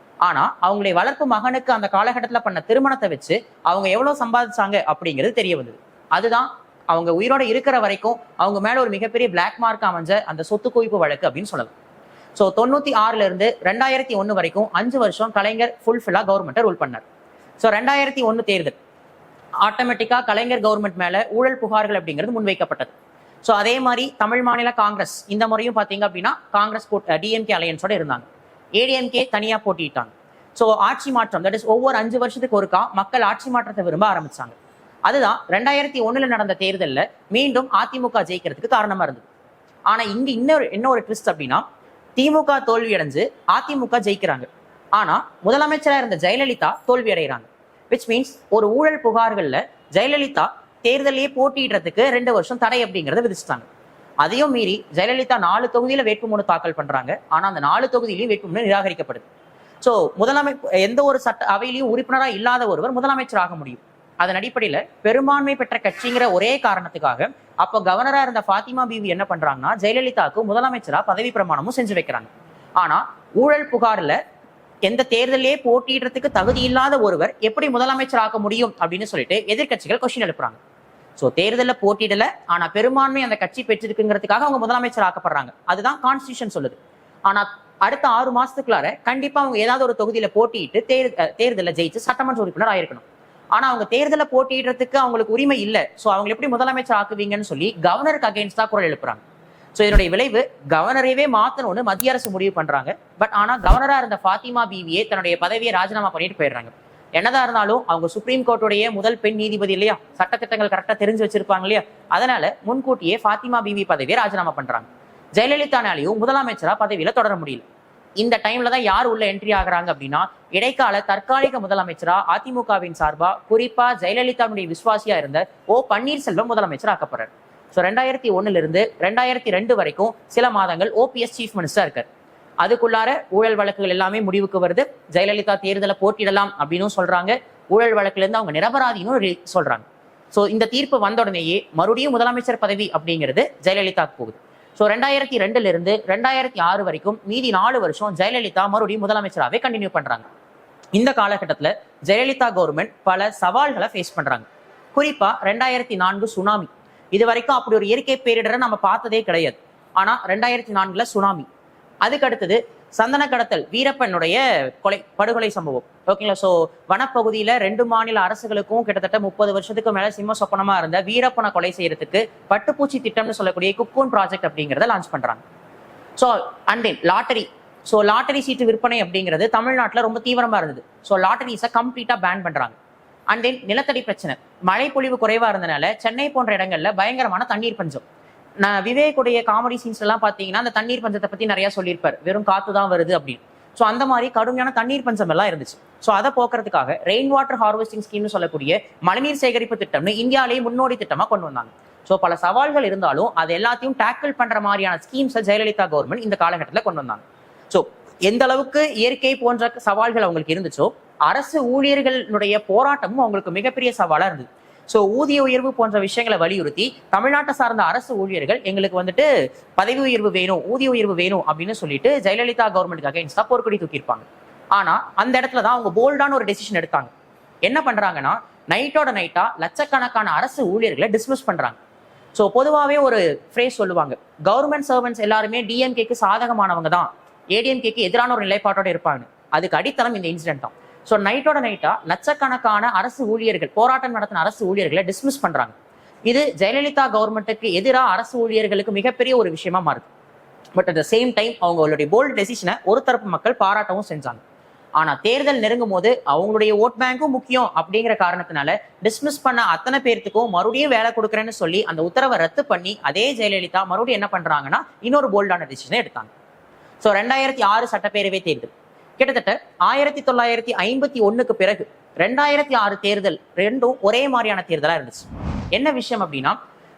ஆனா அவங்களுடைய வளர்ப்பு மகனுக்கு அந்த காலகட்டத்துல பண்ண திருமணத்தை வச்சு அவங்க எவ்வளவு சம்பாதிச்சாங்க அப்படிங்கிறது தெரிய வந்தது. அதுதான் அவங்க உயிரோட இருக்கிற வரைக்கும் அவங்க மேல ஒரு மிகப்பெரிய பிளாக் மார்க் அமைஞ்ச அந்த சொத்து குவிப்பு வழக்கு அப்படின்னு சொல்லலாம். ஸோ 96 இருந்து 2001 வரைக்கும் 5 வருஷம் கலைஞர் ஃபுல்ஃபில்லா கவர்மெண்ட்டை ரூல் பண்ணார். ஸோ 2001 தேர்தல் ஆட்டோமேட்டிக்கா கலைஞர் கவர்மெண்ட் மேல ஊழல் புகார்கள் அப்படிங்கிறது முன்வைக்கப்பட்டது. ஸோ அதே மாதிரி தமிழ் மாநில காங்கிரஸ் இந்த முறையும் பாத்தீங்க அப்படின்னா காங்கிரஸ் டிஎம்கே அலையன்ஸோட இருந்தாங்க. ஏடிஎம்கே தனியா போட்டிட்டாங்க. ஸோ ஆட்சி மாற்றம், தட் இஸ் ஒவ்வொரு 5 வருஷத்துக்கு ஒருக்கா மக்கள் ஆட்சி மாற்றத்தை விரும்ப ஆரம்பிச்சாங்க. அதுதான் 2001 நடந்த தேர்தலில் மீண்டும் அதிமுக ஜெயிக்கிறதுக்கு காரணமா இருந்தது. ஆனா இங்க இன்னொரு ட்விஸ்ட் அப்படின்னா, திமுக தோல்வி அடைஞ்சு அதிமுக ஜெயிக்கிறாங்க. ஆனா முதலமைச்சரா இருந்த ஜெயலலிதா தோல்வி அடைகிறாங்க. விச் மீன்ஸ் ஒரு ஊழல் புகார்கள்ல ஜெயலலிதா தேர்தலையே போட்டியிடுறதுக்கு 2 வருஷம் தடை அப்படிங்கறத விதிச்சிட்டாங்க. அதையும் மீறி ஜெயலலிதா 4 தொகுதியில வேட்புமனு தாக்கல் பண்றாங்க. ஆனா அந்த 4 தொகுதியிலையும் வேட்புமனு நிராகரிக்கப்படுது. சோ எந்த ஒரு சட்ட அவையிலையும் உறுப்பினரா இல்லாத ஒருவர் முதலமைச்சர் ஆக முடியும். அதன் அடிப்படையில பெரும்பான்மை பெற்ற கட்சிங்கிற ஒரே காரணத்துக்காக அப்ப கவர்னரா இருந்த ஃபாத்திமா பீவி என்ன பண்றாங்கன்னா, ஜெயலலிதாவுக்கு முதலமைச்சரா பதவி பிரமாணமும் செஞ்சு வைக்கிறாங்க. ஆனா ஊழல் புகார்ல எந்த தேர்தலே போட்டியிடறதுக்கு தகுதி இல்லாத ஒருவர் எப்படி முதலமைச்சர் ஆக முடியும் அப்படின்னு சொல்லிட்டு எதிர்கட்சிகள் கொஸ்டின் எழுப்புறாங்க. சோ தேர்தலில் போட்டியிடல, ஆனா பெரும்பான்மை அந்த கட்சி பெற்றிருக்குங்கிறதுக்காக அவங்க முதலமைச்சர் ஆக்கப்படுறாங்க. அதுதான் கான்ஸ்டிடியூஷன் சொல்லுது. ஆனா அடுத்த 6 மாசத்துக்குள்ளார கண்டிப்பா அவங்க ஏதாவது ஒரு தொகுதியில போட்டியிட்டு தேர்தலில் ஜெயிச்சு சட்டமன்ற உறுப்பினர் ஆயிருக்கணும். ஆனா அவங்க தேர்தலில் போட்டியிடுறதுக்கு அவங்களுக்கு உரிமை இல்லை. சோ அவங்க எப்படி முதலமைச்சர் ஆக்குவீங்கன்னு சொல்லி கவர்னருக்கு அகைன்ஸ்டா குரல் எழுப்புறாங்க. சோ இதனுடைய விளைவு கவர்னரையே மாத்தணும்னு மத்திய அரசு முடிவு பண்றாங்க. பட் ஆனா கவர்னரா இருந்த ஃபாத்திமா பீவியே தன்னுடைய பதவியை ராஜினாமா பண்ணிட்டு போயிடுறாங்க. என்னதான் இருந்தாலும் அவங்க சுப்ரீம் கோர்ட்டுடைய முதல் பெண் நீதிபதி இல்லையா, சட்டத்திட்டங்கள் கரெக்டா தெரிஞ்சு வச்சிருப்பாங்க இல்லையா, அதனால முன்கூட்டியே ஃபாத்திமா பீவி பதவியை ராஜினாமா பண்றாங்க. ஜெயலலிதானாலையும் முதலமைச்சரா பதவியில தொடர முடியல. இந்த டைம்ல தான் யார் உள்ள என்ட்ரி ஆகுறாங்க அப்படின்னா, இடைக்கால தற்காலிக முதலமைச்சரா அதிமுகவின் சார்பா குறிப்பா ஜெயலலிதாவுடைய விசுவாசியா இருந்த பன்னீர்செல்வம் முதலமைச்சர் ஆக்கப்படுறாரு. ஸோ 2001 இருந்து 2002 வரைக்கும் சில மாதங்கள் ஓபிஎஸ் சீஃப் மினிஸ்டரா இருக்காரு. அதுக்குள்ளார ஊழல் வழக்குகள் எல்லாமே முடிவுக்கு வருது. ஜெயலலிதா தேர்தலை போட்டியிடலாம் அப்படின்னு சொல்றாங்க. ஊழல் வழக்குல இருந்து அவங்க நிரபராதின்னு சொல்றாங்க. ஸோ இந்த தீர்ப்பு வந்த உடனேயே மறுபடியும் முதலமைச்சர் பதவி அப்படிங்கிறது ஜெயலலிதாவுக்கு போகுது. ஸோ 2002 இருந்து 2006 வரைக்கும் மீதி 4 வருஷம் ஜெயலலிதா மறுபடியும் முதலமைச்சராகவே கண்டினியூ பண்றாங்க. இந்த காலகட்டத்தில் ஜெயலலிதா கவர்மெண்ட் பல சவால்களை ஃபேஸ் பண்றாங்க. குறிப்பா 2004 சுனாமி. இது வரைக்கும் அப்படி ஒரு இயற்கை பேரிடரை நம்ம பார்த்ததே கிடையாது. ஆனா 2004 சுனாமி. அதுக்கு அடுத்தது சந்தன கடத்தல், வீரப்பனுடைய படுகொலை சம்பவம். ஓகேங்களா. சோ வனப்பகுதியில 2 மாநில அரசுகளுக்கும் கிட்டத்தட்ட 30 வருஷத்துக்கு மேல சிம்ம சொப்பனமா இருந்த வீரப்பனை கொலை செய்யறதுக்கு பட்டுப்பூச்சி திட்டம்னு சொல்லக்கூடிய குக்கூன் ப்ராஜெக்ட் அப்படிங்கறத லான்ச் பண்றாங்க. So and then lottery. So lottery சீட்டு விற்பனை அப்படிங்கிறது தமிழ்நாட்டுல ரொம்ப தீவிரமா இருந்தது. சோ லாட்டரிஸை கம்ப்ளீட்டா பேன் பண்றாங்க. அண்ட் தென் நிலத்தடி பிரச்சனை, மழை பொழிவு குறைவா இருந்தனால சென்னை போன்ற இடங்கள்ல பயங்கரமான தண்ணீர் பஞ்சம். நான் விவேக்குடைய காமெடி சீன்ஸ் எல்லாம் பாத்தீங்கன்னா அந்த தண்ணீர் பஞ்சத்தை பத்தி நிறைய சொல்லியிருப்பார். வெறும் காத்து தான் வருது அப்படின்னு. ஸோ அந்த மாதிரி கடுமையான தண்ணீர் பஞ்சம் எல்லாம் இருந்துச்சு. ஸோ அதை போக்குறதுக்காக ரெயின் வாட்டர் ஹார்வெஸ்டிங் ஸ்கீம்னு சொல்லக்கூடிய மழைநீர் சேகரிப்பு திட்டம்னு இந்தியாவிலேயே முன்னோடி திட்டமா கொண்டு வந்தாங்க. ஸோ பல சவால்கள் இருந்தாலும் அது எல்லாத்தையும் டேக்கிள் பண்ற மாதிரியான ஸ்கீம்ஸை ஜெயலலிதா கவர்மெண்ட் இந்த காலகட்டத்தில் கொண்டு வந்தாங்க. ஸோ எந்த அளவுக்கு இயற்கை போன்ற சவால்கள் அவங்களுக்கு இருந்துச்சோ, அரசு ஊழியர்களுடைய போராட்டமும் அவங்களுக்கு மிகப்பெரிய சவாலா இருந்தது. ஸோ ஊதிய உயர்வு போன்ற விஷயங்களை வலியுறுத்தி தமிழ்நாட்டை சார்ந்த அரசு ஊழியர்கள் எங்களுக்கு வந்துட்டு பதவி உயர்வு வேணும், ஊதிய உயர்வு வேணும் அப்படின்னு சொல்லிட்டு ஜெயலலிதா கவர்மெண்ட்டுக்கு அகைன்ஸ்டா போர்க்கொடி தூக்கியிருப்பாங்க. ஆனா அந்த இடத்துல தான் அவங்க போல்டான ஒரு டெசிஷன் எடுத்தாங்க. என்ன பண்றாங்கன்னா, நைட்டோட நைட்டா லட்சக்கணக்கான அரசு ஊழியர்களை டிஸ்மிஸ் பண்றாங்க. ஸோ பொதுவாகவே ஒரு ஃப்ரேஸ் சொல்லுவாங்க, கவர்மெண்ட் சர்வன்ட்ஸ் எல்லாருமே டிஎம்கேக்கு சாதகமானவங்க தான், ஏடிஎம்கேக்கு எதிரான ஒரு நிலைப்பாட்டோட இருப்பாங்க. அதுக்கு அடித்தளம் இந்த இன்சிடென்ட் தான். ஸோ நைட்டோட நைட்டா லட்சக்கணக்கான அரசு ஊழியர்கள், போராட்டம் நடத்தின அரசு ஊழியர்களை டிஸ்மிஸ் பண்றாங்க. இது ஜெயலலிதா கவர்மெண்ட்டுக்கு எதிராக அரசு ஊழியர்களுக்கு மிகப்பெரிய ஒரு விஷயமா மாறுது. But at the same time அவங்களுடைய போல்டு டெசிஷனை ஒரு தரப்பு மக்கள் பாராட்டவும் செஞ்சாங்க. ஆனா தேர்தல் நெருங்கும் போது அவங்களுடைய ஓட் பேங்க்கும் முக்கியம் அப்படிங்கிற காரணத்தினால டிஸ்மிஸ் பண்ண அத்தனை பேர்த்துக்கும் மறுபடியும் வேலை கொடுக்குறேன்னு சொல்லி அந்த உத்தரவை ரத்து பண்ணி அதே ஜெயலலிதா மறுபடியும் என்ன பண்றாங்கன்னா இன்னொரு போல்டான டிசிஷனை எடுத்தாங்க. ஸோ 2006 சட்டப்பேரவை தேர்தல் கிட்டத்தட்ட 1951க்கு பிறகு 2006 தேர்தல் ரெண்டும் ஒரே மாதிரியான தேர்தலா இருந்துச்சு. என்ன விஷயம் அப்படின்னா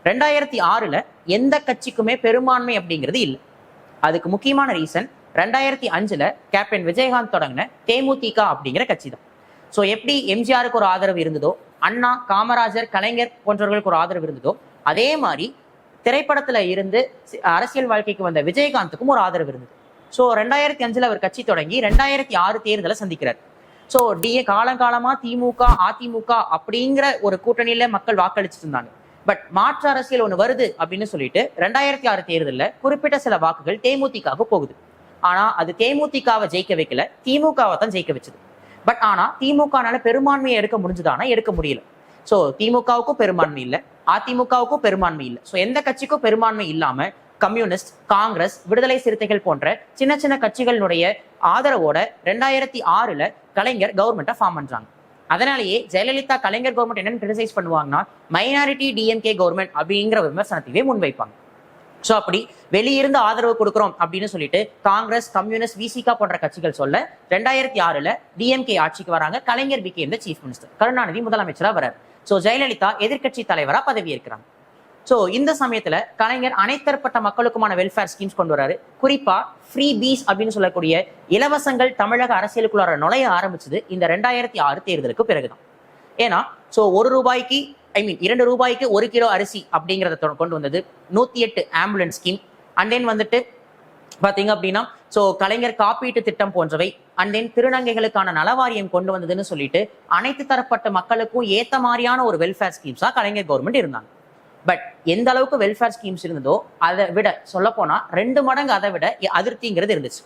2006ல எந்த கட்சிக்குமே பெரும்பான்மை அப்படிங்கிறது இல்லை. அதுக்கு முக்கியமான ரீசன் 2005ல கேப்டன் விஜயகாந்த் தொடங்கின தேமுதிக அப்படிங்கிற கட்சி தான். ஸோ எப்படி எம்ஜிஆருக்கு ஒரு ஆதரவு இருந்ததோ, அண்ணா, காமராஜர், கலைஞர் போன்றவர்களுக்கு ஒரு ஆதரவு இருந்ததோ, அதே மாதிரி திரைப்படத்துல இருந்து அரசியல் வாழ்க்கைக்கு வந்த விஜயகாந்துக்கும் ஒரு ஆதரவு இருந்தது. ஸோ 2005ல் அவர் கட்சி தொடங்கி 2006 தேர்தலை சந்திக்கிறார். ஸோ காலங்காலமா திமுக, அதிமுக அப்படிங்கிற ஒரு கூட்டணியில மக்கள் வாக்களிச்சுட்டு இருந்தாங்க. பட் மாற்று அரசியல் ஒண்ணு வருது அப்படின்னு சொல்லிட்டு 2006 தேர்தலில் குறிப்பிட்ட சில வாக்குகள் தேமுதிகவுக்கு போகுது. ஆனா அது தேமுதிகவை ஜெயிக்க வைக்கல, திமுகவை தான் ஜெயிக்க வச்சது. பட் ஆனா திமுகனால பெரும்பான்மையை எடுக்க முடிஞ்சதானா? எடுக்க முடியல. ஸோ திமுகவுக்கும் பெரும்பான்மை இல்லை, அதிமுகவுக்கும் பெரும்பான்மை இல்லை. ஸோ எந்த கட்சிக்கும் பெரும்பான்மை இல்லாம கம்யூனிஸ்ட், காங்கிரஸ், விடுதலை சிறுத்தைகள் போன்ற சின்ன சின்ன கட்சிகளுடைய ஆதரவோட 2006ல் கலைஞர் கவர்மெண்ட்டை ஃபார்ம் பண்றாங்க. அதனாலேயே ஜெயலலிதா கலைஞர் கவர்மெண்ட் என்னன்னு கிரிட்டிசைஸ் பண்ணுவாங்கன்னா மைனாரிட்டி டிஎம்கே கவர்மெண்ட் அப்படிங்கிற விமர்சனத்தையே முன்வைப்பாங்க. ஸோ அப்படி வெளியிருந்து ஆதரவு கொடுக்குறோம் அப்படின்னு சொல்லிட்டு காங்கிரஸ், கம்யூனிஸ்ட், விசிகா போன்ற கட்சிகள் சொல்ல 2006ல் டிஎம்கே ஆட்சிக்கு வராங்க. Kalaignar became the chief minister, Karunanidhi முதலமைச்சரா வரார். ஸோ ஜெயலலிதா எதிர்கட்சி தலைவரா பதவி ஏற்கிறாங்க. ஸோ இந்த சமயத்துல கலைஞர் அனைத்தரப்பட்ட மக்களுக்குமான வெல்ஃபேர் ஸ்கீம்ஸ் கொண்டு வராரு. குறிப்பா ஃப்ரீ பீஸ் அப்படின்னு சொல்லக்கூடிய இலவசங்கள் தமிழக அரசியலுக்குள்ளார நுழைய ஆரம்பிச்சது இந்த 2006 தேர்தலுக்கு பிறகுதான். ஏன்னா ஸோ ₹1 2 ரூபாய்க்கு 1 கிலோ அரிசி அப்படிங்கிறத கொண்டு வந்தது. 108 ஆம்புலன்ஸ் ஸ்கீம், அண்ட் தென் வந்துட்டு பாத்தீங்க அப்படின்னா ஸோ கலைஞர் காப்பீட்டு திட்டம் போன்றவை, அண்ட் தென் திருநங்கைகளுக்கான நலவாரியம் கொண்டு வந்ததுன்னு சொல்லிட்டு அனைத்து தரப்பட்ட மக்களுக்கும் ஏத்த மாதிரியான ஒரு வெல்ஃபேர் ஸ்கீம்ஸா கலைஞர் கவர்மெண்ட் இருந்தாங்க. பட் எந்த அளவுக்கு வெல்ஃபேர் ஸ்கீம்ஸ் இருந்ததோ அதை விட சொல்ல போனா 2 மடங்கு அதை விட அதிருப்திங்கிறது இருந்துச்சு.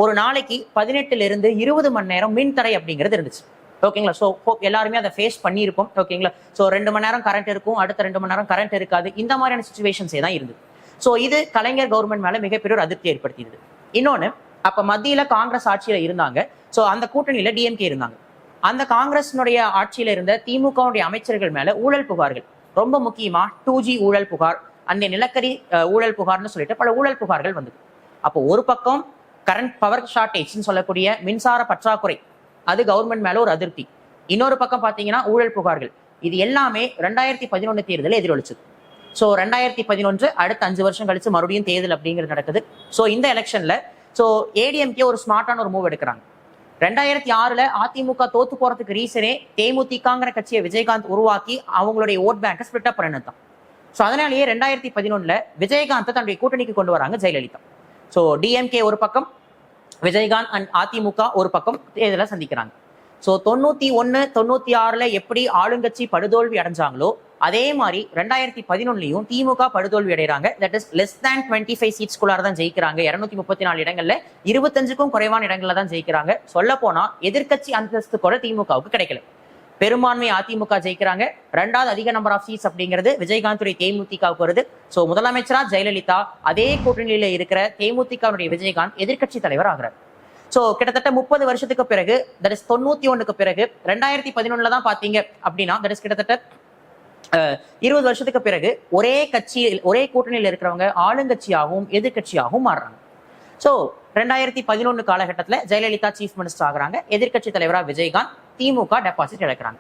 ஒரு நாளைக்கு 18ல இருந்து 20 மணி நேரம் மின்தடை அப்படிங்கிறது இருந்துச்சு. ஓகேங்களா? ஸோ எல்லாருமே அதை ஃபேஸ் பண்ணியிருப்போம். ஓகேங்களா? ஸோ 2 மணி நேரம் கரண்ட் இருக்கும், அடுத்த 2 மணி நேரம் கரண்ட் இருக்காது. இந்த மாதிரியான சுச்சுவேஷன்ஸே தான் இருந்தது. ஸோ இது கலைஞர் கவர்மெண்ட் மேல மிகப்பெரிய ஒரு அதிருப்தி ஏற்படுத்தியது. இன்னொன்னு, அப்ப மத்தியில காங்கிரஸ் ஆட்சியில இருந்தாங்க. ஸோ அந்த கூட்டணியில டிஎம்கே இருந்தாங்க. அந்த காங்கிரஸினுடைய ஆட்சியில இருந்த திமுகவுடைய அமைச்சர்கள் மேல ஊழல் புகார்கள், ரொம்ப முக்கியமா 2G ஊழல் புகார், அந்த நிலக்கரி ஊழல் புகார்னு சொல்லிட்டு பல ஊழல் புகார்கள் வந்தது. அப்போ ஒரு பக்கம் கரண்ட் பவர் ஷார்டேஜ்னு சொல்லக்கூடிய மின்சார பற்றாக்குறை, அது கவர்மெண்ட் மேல ஒரு அதிருப்தி. இன்னொரு பக்கம் பாத்தீங்கன்னா ஊழல் புகார்கள். இது எல்லாமே 2011 தேர்தலில் எதிரொலிச்சது. ஸோ 2011 அடுத்த 5 வருஷம் கழிச்சு மறுபடியும் தேர்தல் அப்படிங்கிறது நடக்குது. ஸோ இந்த எலெக்ஷன்ல ஸோ ஏடிஎம்கே ஒரு ஸ்மார்ட்டான ஒரு மூவ் எடுக்கிறாங்க. 2006ல் அதிமுக தோத்து போறதுக்கு ரீசனே தேமுதிகங்கிற கட்சியை விஜயகாந்த் உருவாக்கி அவங்களுடைய ஓட் பேங்கை ஸ்பிளிட் அப் பண்ணது தான். ஸோ அதனாலேயே 2011ல் விஜயகாந்தை தன்னுடைய கூட்டணிக்கு கொண்டு வராங்க ஜெயலலிதா. ஸோ டிஎம்கே ஒரு பக்கம், விஜயகாந்த் அண்ட் அதிமுக ஒரு பக்கம் தேர்தலை சந்திக்கிறாங்க. ஸோ 91, 96ல் எப்படி ஆளுங்கட்சி படுதோல்வி அடைஞ்சாங்களோ அதே மாதிரி 2011லையும் திமுக படுதோல்வி அடைகிறாங்க. தட் இஸ் லெஸ் தேன் 25 சீட்ஸ்குள்ளார தான் ஜெயிக்கிறாங்க. 234 இடங்கள்ல 25க்கும் குறைவான இடங்கள்ல தான் ஜெயிக்கிறாங்க. சொல்ல போனா எதிர்கட்சி அந்தஸ்து கூட திமுகவுக்கு கிடைக்கல. பெரும்பான்மை அதிமுக ஜெயிக்கிறாங்க. 2வது அதிக நம்பர் ஆஃப் சீட்ஸ் அப்படிங்கிறது விஜயகாந்துடைய தேமுதிகவுக்கு வருது. ஸோ முதலமைச்சரா ஜெயலலிதா, அதே கூட்டணியில இருக்கிற தேமுதிகவுடைய விஜயகாந்த் எதிர்கட்சி தலைவர் ஆகிறார். ஸோ கிட்டத்தட்ட 30 வருஷத்துக்கு பிறகு, தட் இஸ் 91க்கு பிறகு 2011ல தான் பாத்தீங்க அப்படின்னா, தட் இஸ் கிட்டத்தட்ட 20 வருஷத்துக்கு பிறகு ஒரே கட்சி, ஒரே கூட்டணியில் இருக்கிறவங்க ஆளுங்கட்சியாகவும் எதிர்கட்சியாகவும் மாறுறாங்க. ஸோ 2011 காலகட்டத்தில் ஜெயலலிதா சீஃப் மினிஸ்டர் ஆகுறாங்க, எதிர்கட்சி தலைவரா விஜயகாந்த், திமுக டெபாசிட் இழக்கிறாங்க.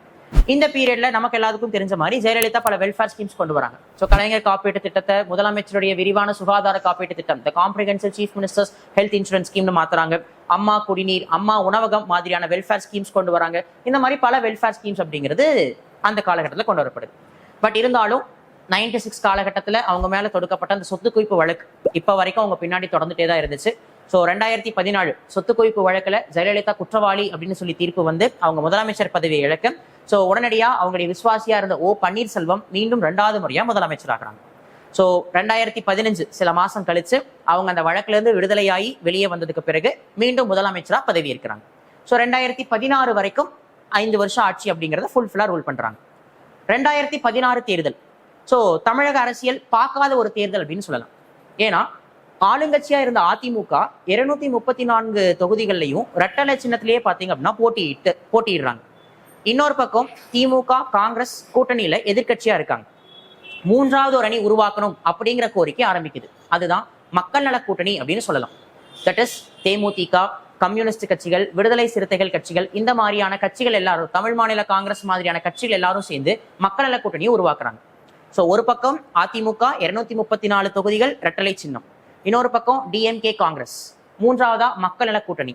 இந்த பீரியட்ல நமக்கு எல்லாத்துக்கும் தெரிஞ்ச மாதிரி ஜெயலலிதா பல வெல்ஃபேர் ஸ்கீம்ஸ் கொண்டு வராங்க. ஸோ கலைஞர் காப்பீட்டு திட்டத்தை முதலமைச்சருடைய விரிவான சுகாதார காப்பீட்டு திட்டம், the comprehensive chief ministers health insurance ஸ்கீம்னு மாத்துறாங்க. அம்மா குடிநீர், அம்மா உணவகம் மாதிரியான வெல்ஃபேர் ஸ்கீம்ஸ் கொண்டு வராங்க. இந்த மாதிரி பல வெல்ஃபேர் ஸ்கீம்ஸ் அப்படிங்கிறது அந்த காலகட்டத்தில் கொண்டு வரப்படுது. பட் இருந்தாலும் 96 காலகட்டத்தில் அவங்க மேல தொடுக்கப்பட்ட அந்த சொத்து குவிப்பு வழக்கு இப்ப வரைக்கும் அவங்க பின்னாடி தொடர்ந்துட்டே தான் இருந்துச்சு. ஸோ 2014 சொத்து குவிப்பு வழக்குல ஜெயலலிதா குற்றவாளி அப்படின்னு சொல்லி தீர்ப்பு வந்து அவங்க முதலமைச்சர் பதவியை இழக்க, ஸோ உடனடியா அவங்களுடைய விசுவாசியா இருந்த ஓ பன்னீர்செல்வம் மீண்டும் 2வது முறையா முதலமைச்சர் ஆகிறாங்க. ஸோ 2015 சில மாசம் கழிச்சு அவங்க அந்த வழக்குல இருந்து விடுதலையாகி வெளியே வந்ததுக்கு பிறகு மீண்டும் முதலமைச்சரா பதவி இருக்கிறாங்க. ஸோ 2016 வரைக்கும் 5 வருஷம் ஆட்சி அப்படிங்கிறத ஃபுல்ஃபில்லா ரூல் பண்றாங்க. 2016 தேர்தல் ஸோ தமிழக அரசியல் பார்க்காத ஒரு தேர்தல் அப்படின்னு சொல்லலாம். ஏன்னா ஆளுங்கட்சியா இருந்த அதிமுக 234 தொகுதிகள்லையும் ரெட்டலை சின்னத்திலேயே பாத்தீங்க அப்படின்னா போட்டியிடுறாங்க. இன்னொரு பக்கம் திமுக காங்கிரஸ் கூட்டணியில எதிர்கட்சியா இருக்காங்க. மூன்றாவது ஒரு அணி உருவாக்கணும் அப்படிங்கிற கோரிக்கை ஆரம்பிக்குது. அதுதான் மக்கள் நல கூட்டணி அப்படின்னு சொல்லலாம். தட் இஸ் தேமுதிக, கம்யூனிஸ்ட் கட்சிகள், விடுதலை சிறுத்தைகள் கட்சிகள், இந்த மாதிரியான கட்சிகள் எல்லாரும், தமிழ் மாநில காங்கிரஸ் மாதிரியான கட்சிகள் எல்லாரும் சேர்ந்து மக்கள் நல கூட்டணியை உருவாக்குறாங்க. ஸோ ஒரு பக்கம் அதிமுக 234 தொகுதிகள் ரெட்டலை சின்னம், இன்னொரு பக்கம் டிஎம்கே காங்கிரஸ், மூன்றாவதா மக்கள் நல கூட்டணி.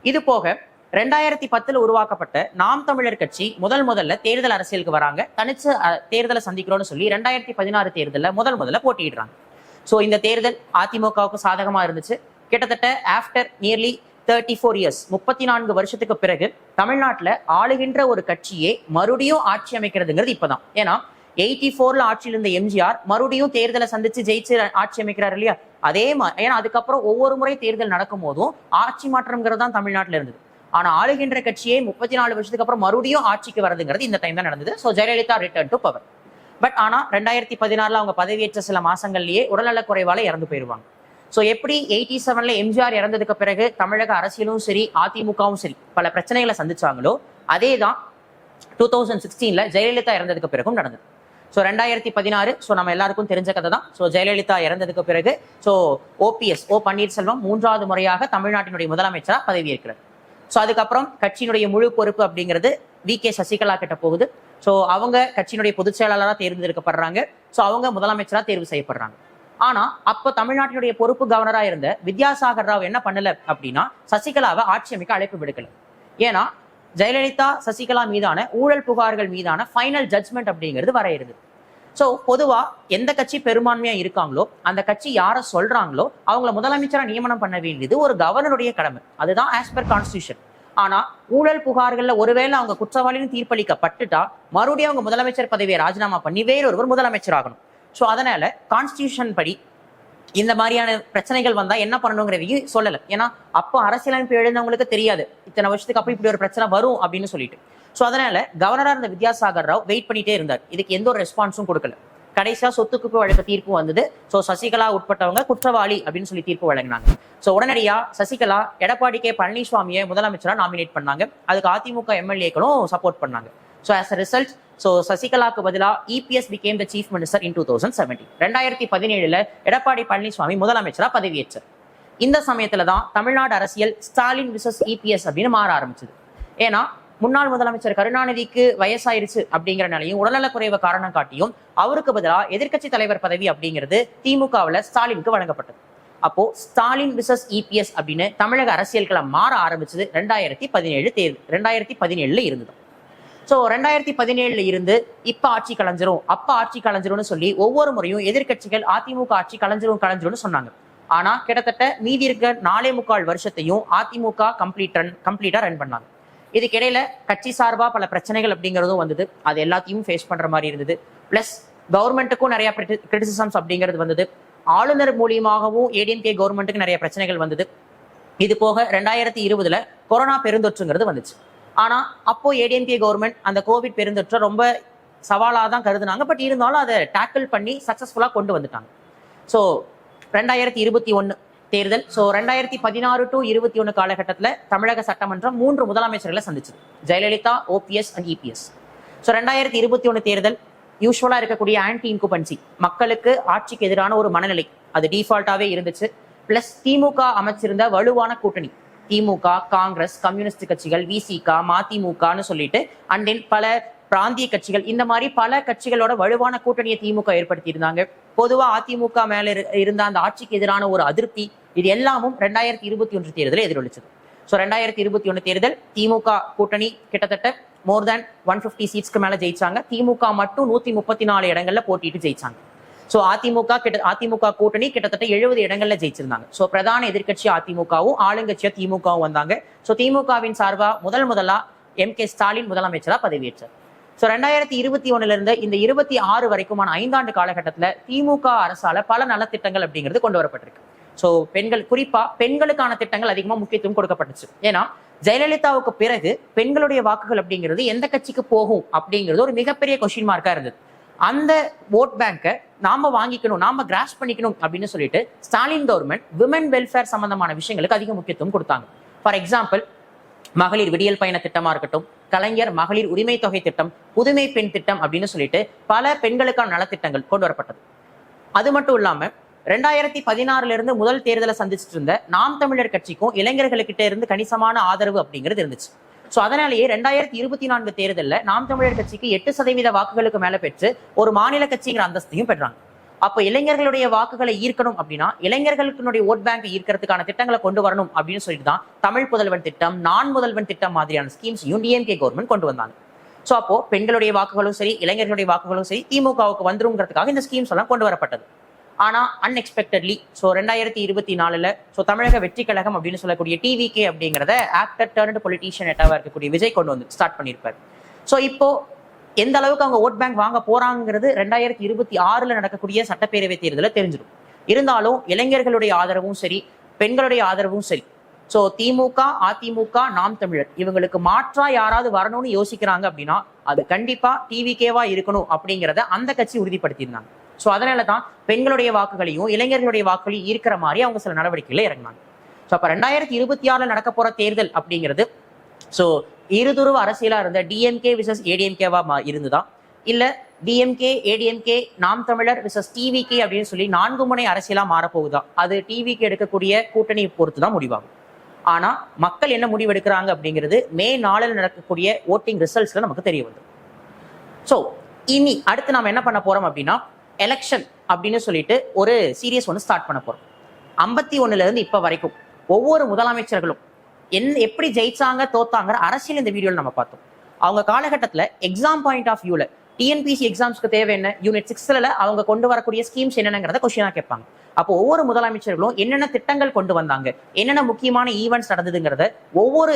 இது போக 2010 உருவாக்கப்பட்ட நாம் தமிழர் கட்சி முதல்ல தேர்தல் அரசியலுக்கு வராங்க. தனிச்சு தேர்தலை சந்திக்கிறோம்னு சொல்லி 2016 தேர்தலில் முதல்ல போட்டியிடுறாங்க. ஸோ இந்த தேர்தல் அதிமுகவுக்கு சாதகமா இருந்துச்சு. கிட்டத்தட்ட ஆஃப்டர் நியர்லி 34 இயர்ஸ், 34 வருஷத்துக்கு பிறகு தமிழ்நாட்டில் ஆளுகின்ற ஒரு கட்சியே மறுபடியும் ஆட்சி அமைக்கிறதுங்கிறது இப்பதான். ஏன்னா 84ல ஆட்சியில் இருந்த எம்ஜிஆர் மறுபடியும் தேர்தலை சந்திச்சு ஜெயிச்சு ஆட்சி அமைக்கிறார் இல்லையா, அதே மாதிரி. ஏன்னா அதுக்கப்புறம் ஒவ்வொரு முறை தேர்தல் நடக்கும் போதும் ஆட்சி மாற்றம்ங்கிறது தான் தமிழ்நாட்டில் இருந்தது. ஆனா ஆளுகின்ற கட்சியே 34 வருஷத்துக்கு அப்புறம் மறுபடியும் ஆட்சிக்கு வரதுங்கிறது இந்த டைம் தான் நடந்தது. So Jayalalithaa return to power. But ஆனா 2016 அவங்க பதவியேற்ற சில மாசங்கள்லயே உடல்நலக் குறைவால இறந்து போயிருவாங்க. ஸோ எப்படி 87ல எம்ஜிஆர் இறந்ததுக்கு பிறகு தமிழக அரசியலும் சரி அதிமுகவும் சரி பல பிரச்சனைகளை சந்திச்சாங்களோ, அதே தான் 2016ல ஜெயலலிதா இறந்ததுக்கு பிறகும் நடந்தது. ஸோ 2016 ஸோ நம்ம எல்லாருக்கும் தெரிஞ்ச கதை தான். ஸோ ஜெயலலிதா இறந்ததுக்கு பிறகு ஸோ ஓ பன்னீர்செல்வம் 3வது முறையாக தமிழ்நாட்டினுடைய முதலமைச்சராக பதவியேற்கிறார். ஸோ அதுக்கப்புறம் கட்சியினுடைய முழு பொறுப்பு அப்படிங்கிறது வி.கே. சசிகலா கிட்ட போகுது. ஸோ அவங்க கட்சியினுடைய பொதுச் செயலாளராக தேர்ந்தெடுக்கப்படுறாங்க. ஸோ அவங்க முதலமைச்சராக தேர்வு செய்யப்படுறாங்க. ஆனா அப்ப தமிழ்நாட்டினுடைய பொறுப்பு கவர்னரா இருந்த வித்யாசாகர் ராவ் என்ன பண்ணல அப்படின்னா சசிகலாவை ஆட்சி அமைக்க அழைப்பு விடுக்கல. ஏன்னா ஜெயலலிதா சசிகலா மீதான ஊழல் புகார்கள் மீதான ஃபைனல் ஜட்ஜ்மெண்ட் அப்படிங்கிறது வர இருந்தது. ஸோ பொதுவா எந்த கட்சி பெரும்பான்மையா இருக்காங்களோ அந்த கட்சி யாரை சொல்றாங்களோ அவங்கள முதலமைச்சரா நியமனம் பண்ண வேண்டியது ஒரு கவர்னருடைய கடமை. அதுதான் ஆஸ் பர் கான்ஸ்டியூஷன். ஆனா ஊழல் புகார்கள்ல ஒருவேளை அவங்க குற்றவாளின்னு தீர்ப்பளிக்கப்பட்டுட்டா மறுபடியும் அவங்க முதலமைச்சர் பதவியை ராஜினாமா பண்ணி வேறொருவர் முதலமைச்சர் ஆகணும். ஸோ அதனால கான்ஸ்டியூஷன் படி இந்த மாதிரியான பிரச்சனைகள் வந்தா என்ன பண்ணணுங்கிறதையும் சொல்லலை. ஏன்னா அப்போ அரசியலமைப்பு எழுந்தவங்களுக்கு தெரியாது இத்தனை வருஷத்துக்கு அப்புறம் இப்படி ஒரு பிரச்சனை வரும் அப்படின்னு சொல்லிட்டு. ஸோ அதனால கவர்னரா இருந்த வித்யாசாகர் ராவ் வெயிட் பண்ணிட்டே இருந்தார். இதுக்கு எந்த ஒரு ரெஸ்பான்ஸும் கொடுக்கல. கடைசியா சொத்துக்கு வழக்கு தீர்ப்பு வந்தது. ஸோ சசிகலா உட்பட்டவங்க குற்றவாளி அப்படின்னு சொல்லி தீர்ப்பு வழங்கினாங்க. ஸோ உடனடியா சசிகலா எடப்பாடி கே பழனிசாமியை முதலமைச்சரா நாமினேட் பண்ணாங்க. அதுக்கு அதிமுக எம்எல்ஏக்களும் சப்போர்ட் பண்ணாங்க. So as a result so சசிகலாக்கு பதிலாக EPS became the chief minister in 2017. 2017 Edappadi Palaniswami முதலமைச்சரா பதவியேற்றார். இந்த சமயத்துல தான் தமிழ்நாடு அரசியல் ஸ்டாலின் விசஸ் இபிஎஸ் அப்படின்னு மாற ஆரம்பிச்சது. ஏன்னா முன்னாள் முதலமைச்சர் கருணாநிதிக்கு வயசாயிருச்சு அப்படிங்கிற நிலையும் உடல்நலக் குறைவு காரணம் காட்டியும் அவருக்கு பதிலாக எதிர்க்கட்சி தலைவர் பதவி அப்படிங்கிறது திமுகவில் ஸ்டாலினுக்கு வழங்கப்பட்டது. அப்போ ஸ்டாலின் விசஸ் இபிஎஸ் அப்படின்னு தமிழக அரசியல்களை மாற ஆரம்பிச்சது 2017 இருந்தது. ஸோ 2017 இருந்து இப்ப ஆட்சி கலைஞ்சிரும் அப்ப ஆட்சி கலைஞ்சிரும்னு சொல்லி ஒவ்வொரு முறையும் எதிர்கட்சிகள் அதிமுக ஆட்சி கலைஞ்சிரும்னு சொன்னாங்க. ஆனா கிட்டத்தட்ட மீதி இருக்க 4.25 வருஷத்தையும் அதிமுக கம்ப்ளீட்டா ரன் பண்ணாங்க. இதுக்கிடையில கட்சி சார்பா பல பிரச்சனைகள் அப்படிங்கிறதும் வந்தது. அது எல்லாத்தையும் ஃபேஸ் பண்ற மாதிரி இருந்தது. பிளஸ் கவர்மெண்ட்டுக்கும் நிறைய கிரிட்டிசிசம்ஸ் அப்படிங்கிறது வந்தது. ஆளுநர் மூலியமாகவும் ஏடிஎம்கே கவர்மெண்ட்டுக்கு நிறைய பிரச்சனைகள் வந்தது. இது போக 2020 கொரோனா பெருந்தொற்றுங்கிறது வந்துச்சு. ஆனா அப்போ ஏடிஎம்கே கவர்மெண்ட் அந்த கோவிட் பெருந்தொற்றை ரொம்ப சவாலாக தான் கருதுனாங்க. பட் இருந்தாலும் அதை டேக்கிள் பண்ணி சக்சஸ்ஃபுல்லா கொண்டு வந்துட்டாங்க. ஸோ 2021 தேர்தல். ஸோ 2016 to 21 காலகட்டத்தில் தமிழக சட்டமன்றம் 3 முதலமைச்சர்களை சந்திச்சது. ஜெயலலிதா, ஓபிஎஸ் அண்ட் இபிஎஸ். ஸோ 2021 தேர்தல் யூஸ்வலா இருக்கக்கூடிய ஆன்டி இன்குபன்சி, மக்களுக்கு ஆட்சிக்கு எதிரான ஒரு மனநிலை அது டிஃபால்ட்டாவே இருந்துச்சு. பிளஸ் திமுக அமைச்சிருந்த வலுவான கூட்டணி, திமுக, காங்கிரஸ், கம்யூனிஸ்ட் கட்சிகள், விசிக, மதிமுகன்னு சொல்லிட்டு அண்ட் தென் பல பிராந்திய கட்சிகள், இந்த மாதிரி பல கட்சிகளோட வலுவான கூட்டணியை திமுக ஏற்படுத்தி இருந்தாங்க. பொதுவா அதிமுக மேல இருந்த அந்த ஆட்சிக்கு எதிரான ஒரு அதிருப்தி, இது எல்லாமும் 2021 தேர்தலில் எதிரொலிச்சது. ஸோ 2021 தேர்தல் திமுக கூட்டணி கிட்டத்தட்ட மோர் தேன் 150 சீட்ஸ்க்கு மேல ஜெயிச்சாங்க. திமுக மட்டும் 134 இடங்கள்ல போட்டிட்டு ஜெயிச்சாங்க. ஸோ அதிமுக கூட்டணி கிட்டத்தட்ட 70 இடங்கள்ல ஜெயிச்சிருந்தாங்க. ஸோ பிரதான எதிர்கட்சி அதிமுகவும் ஆளுங்கட்சியா திமுகவும் வந்தாங்க. ஸோ திமுகவின் சார்பா முதலா எம்.கே. ஸ்டாலின் முதலமைச்சரா பதவியேற்றார். ஸோ 2021 இருந்து இந்த 26 வரைக்குமான 5 ஆண்டு காலகட்டத்தில் திமுக அரசால பல நலத்திட்டங்கள் அப்படிங்கிறது கொண்டு வரப்பட்டிருக்கு. ஸோ குறிப்பா பெண்களுக்கான திட்டங்கள் அதிகமாக முக்கியத்துவம் கொடுக்கப்பட்டுச்சு. ஏன்னா ஜெயலலிதாவுக்கு பிறகு பெண்களுடைய வாக்குகள் அப்படிங்கிறது எந்த கட்சிக்கு போகும் அப்படிங்கிறது ஒரு மிகப்பெரிய கொஸ்டின் மார்க்கா இருந்தது. அந்த ஓட் பேங்கை நாம வாங்கிக்கணும், நாம கிராஸ் பண்ணிக்கணும் அப்படின்னு சொல்லிட்டு ஸ்டாலின் கவர்மெண்ட் விமன் வெல்ஃபேர் சம்பந்தமான விஷயங்களுக்கு அதிக முக்கியத்துவம் கொடுத்தாங்க. ஃபார் எக்ஸாம்பிள், மகளிர் விடியல் பயண திட்டமா இருக்கட்டும், கலைஞர் மகளிர் உரிமை தொகை திட்டம், புதுமை பெண் திட்டம் அப்படின்னு சொல்லிட்டு பல பெண்களுக்கான நலத்திட்டங்கள் கொண்டு வரப்பட்டது. அது மட்டும் இல்லாம 2016 இருந்து முதல் தேர்தலை சந்திச்சுட்டு இருந்த நாம் தமிழர் கட்சிக்கும் இளைஞர்களுக்கிட்ட இருந்து கணிசமான ஆதரவு அப்படிங்கிறது இருந்துச்சு. சோ அதனாலேயே 2024 தேர்தலில் நாம் தமிழர் கட்சிக்கு 8% வாக்குகளுக்கு மேல பெற்று ஒரு மாநில கட்சிங்கிற அந்தஸ்தையும் பெற்றாங்க. அப்ப இளைஞர்களுடைய வாக்குகளை ஈர்க்கணும் அப்படின்னா இளைஞர்களுக்கு ஓட் பேங்கை ஈர்க்கிறதுக்கான திட்டங்களை கொண்டு வரணும் அப்படின்னு சொல்லிட்டு தான் தமிழ் புதல்வன் திட்டம், நான் முதல்வன் திட்டம் மாதிரியான ஸ்கீம்ஸையும் டிஎம்கே கவர்மெண்ட் கொண்டு வந்தாங்க. சோ அப்போ பெண்களுடைய வாக்குகளும் சரி, இளைஞர்களுடைய வாக்குகளும் சரி திமுகவுக்கு வந்துருங்கிறதுக்காக இந்த ஸ்கீம்ஸ் எல்லாம் கொண்டு வரப்பட்டது. ஆனா அன்எக்ஸ்பெக்டட்லி 2024 தமிழக வெற்றி கழகம் அப்படின்னு சொல்லக்கூடிய டிவிகே அப்படிங்கிறத ஆக்டர் டர்ன்டு பொலிட்டீஷியன் எட்டாவா இருக்கக்கூடிய விஜய் கொண்டு வந்து ஸ்டார்ட் பண்ணியிருப்பாரு. ஸோ இப்போ எந்த அளவுக்கு அவங்க ஓட் பேங்க் வாங்க போறாங்கிறது 2026 நடக்கக்கூடிய சட்டப்பேரவை தேர்தலில் தெரிஞ்சிடும். இருந்தாலும் இளைஞர்களுடைய ஆதரவும் சரி, பெண்களுடைய ஆதரவும் சரி, ஸோ திமுக, அதிமுக, நாம் தமிழர் இவங்களுக்கு மாற்றா யாராவது வரணும்னு யோசிக்கிறாங்க அப்படின்னா அது கண்டிப்பா டிவிகேவா இருக்கணும் அப்படிங்கிறத அந்த கட்சி உறுதிப்படுத்தியிருந்தாங்க. ஸோ அதனால தான் பெண்களுடைய வாக்குகளையும் இளைஞர்களுடைய வாக்குகளையும் ஈர்க்கிற மாதிரி அவங்க சில நடவடிக்கைகளை இறங்கினாங்க. ஸோ அப்போ 2026 நடக்க போற தேர்தல் அப்படிங்கிறது ஸோ இருதுருவ அரசியலா இருந்த டிஎம்கே விசஸ் ஏடிஎம்கேவா இருந்துதான், இல்ல டிஎம்கே, ஏடிஎம்கே, நாம் தமிழர் விசஸ் டிவிகே அப்படின்னு சொல்லி 4 முனை அரசியலா மாறப்போகுதா, அது டிவிக்கு எடுக்கக்கூடிய கூட்டணி பொறுத்து தான் முடிவாகும். ஆனா மக்கள் என்ன முடிவெடுக்கிறாங்க அப்படிங்கிறது மே 4 நடக்கக்கூடிய ஓட்டிங் ரிசல்ட்ஸ்ல நமக்கு தெரிய வந்துடும். ஸோ இனி அடுத்து நாம என்ன பண்ண போறோம் அப்படின்னா எலெக்ஷன் அப்படின்னு சொல்லிட்டு ஒரு சீரியஸ் ஒன்று ஸ்டார்ட் பண்ண போறோம். 51 இருந்து இப்ப வரைக்கும் ஒவ்வொரு முதலமைச்சர்களும் எப்படி ஜெயிச்சாங்க தோத்தாங்கிற அரசியல் இந்த வீடியோல நம்ம பார்த்தோம். அவங்க காலகட்டத்தில் எக்ஸாம் பாயிண்ட் ஆஃப் வியூல டிஎன்பிசி எக்ஸாம்ஸ்க்கு தேவை என்ன, யூனிட் 6ல அவங்க கொண்டு வரக்கூடிய ஸ்கீம்ஸ் என்னங்கிறத கொஸ்டினா கேட்பாங்க. அப்போ ஒவ்வொரு முதலமைச்சர்களும் என்னென்ன திட்டங்கள் கொண்டு வந்தாங்க, என்னென்ன முக்கியமான ஈவெண்ட்ஸ் நடந்ததுங்கிறத ஒவ்வொரு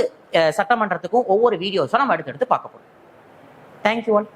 சட்டமன்றத்துக்கும் ஒவ்வொரு வீடியோஸும் நம்ம அடுத்தடுத்து பார்க்க போறோம். Thank you all.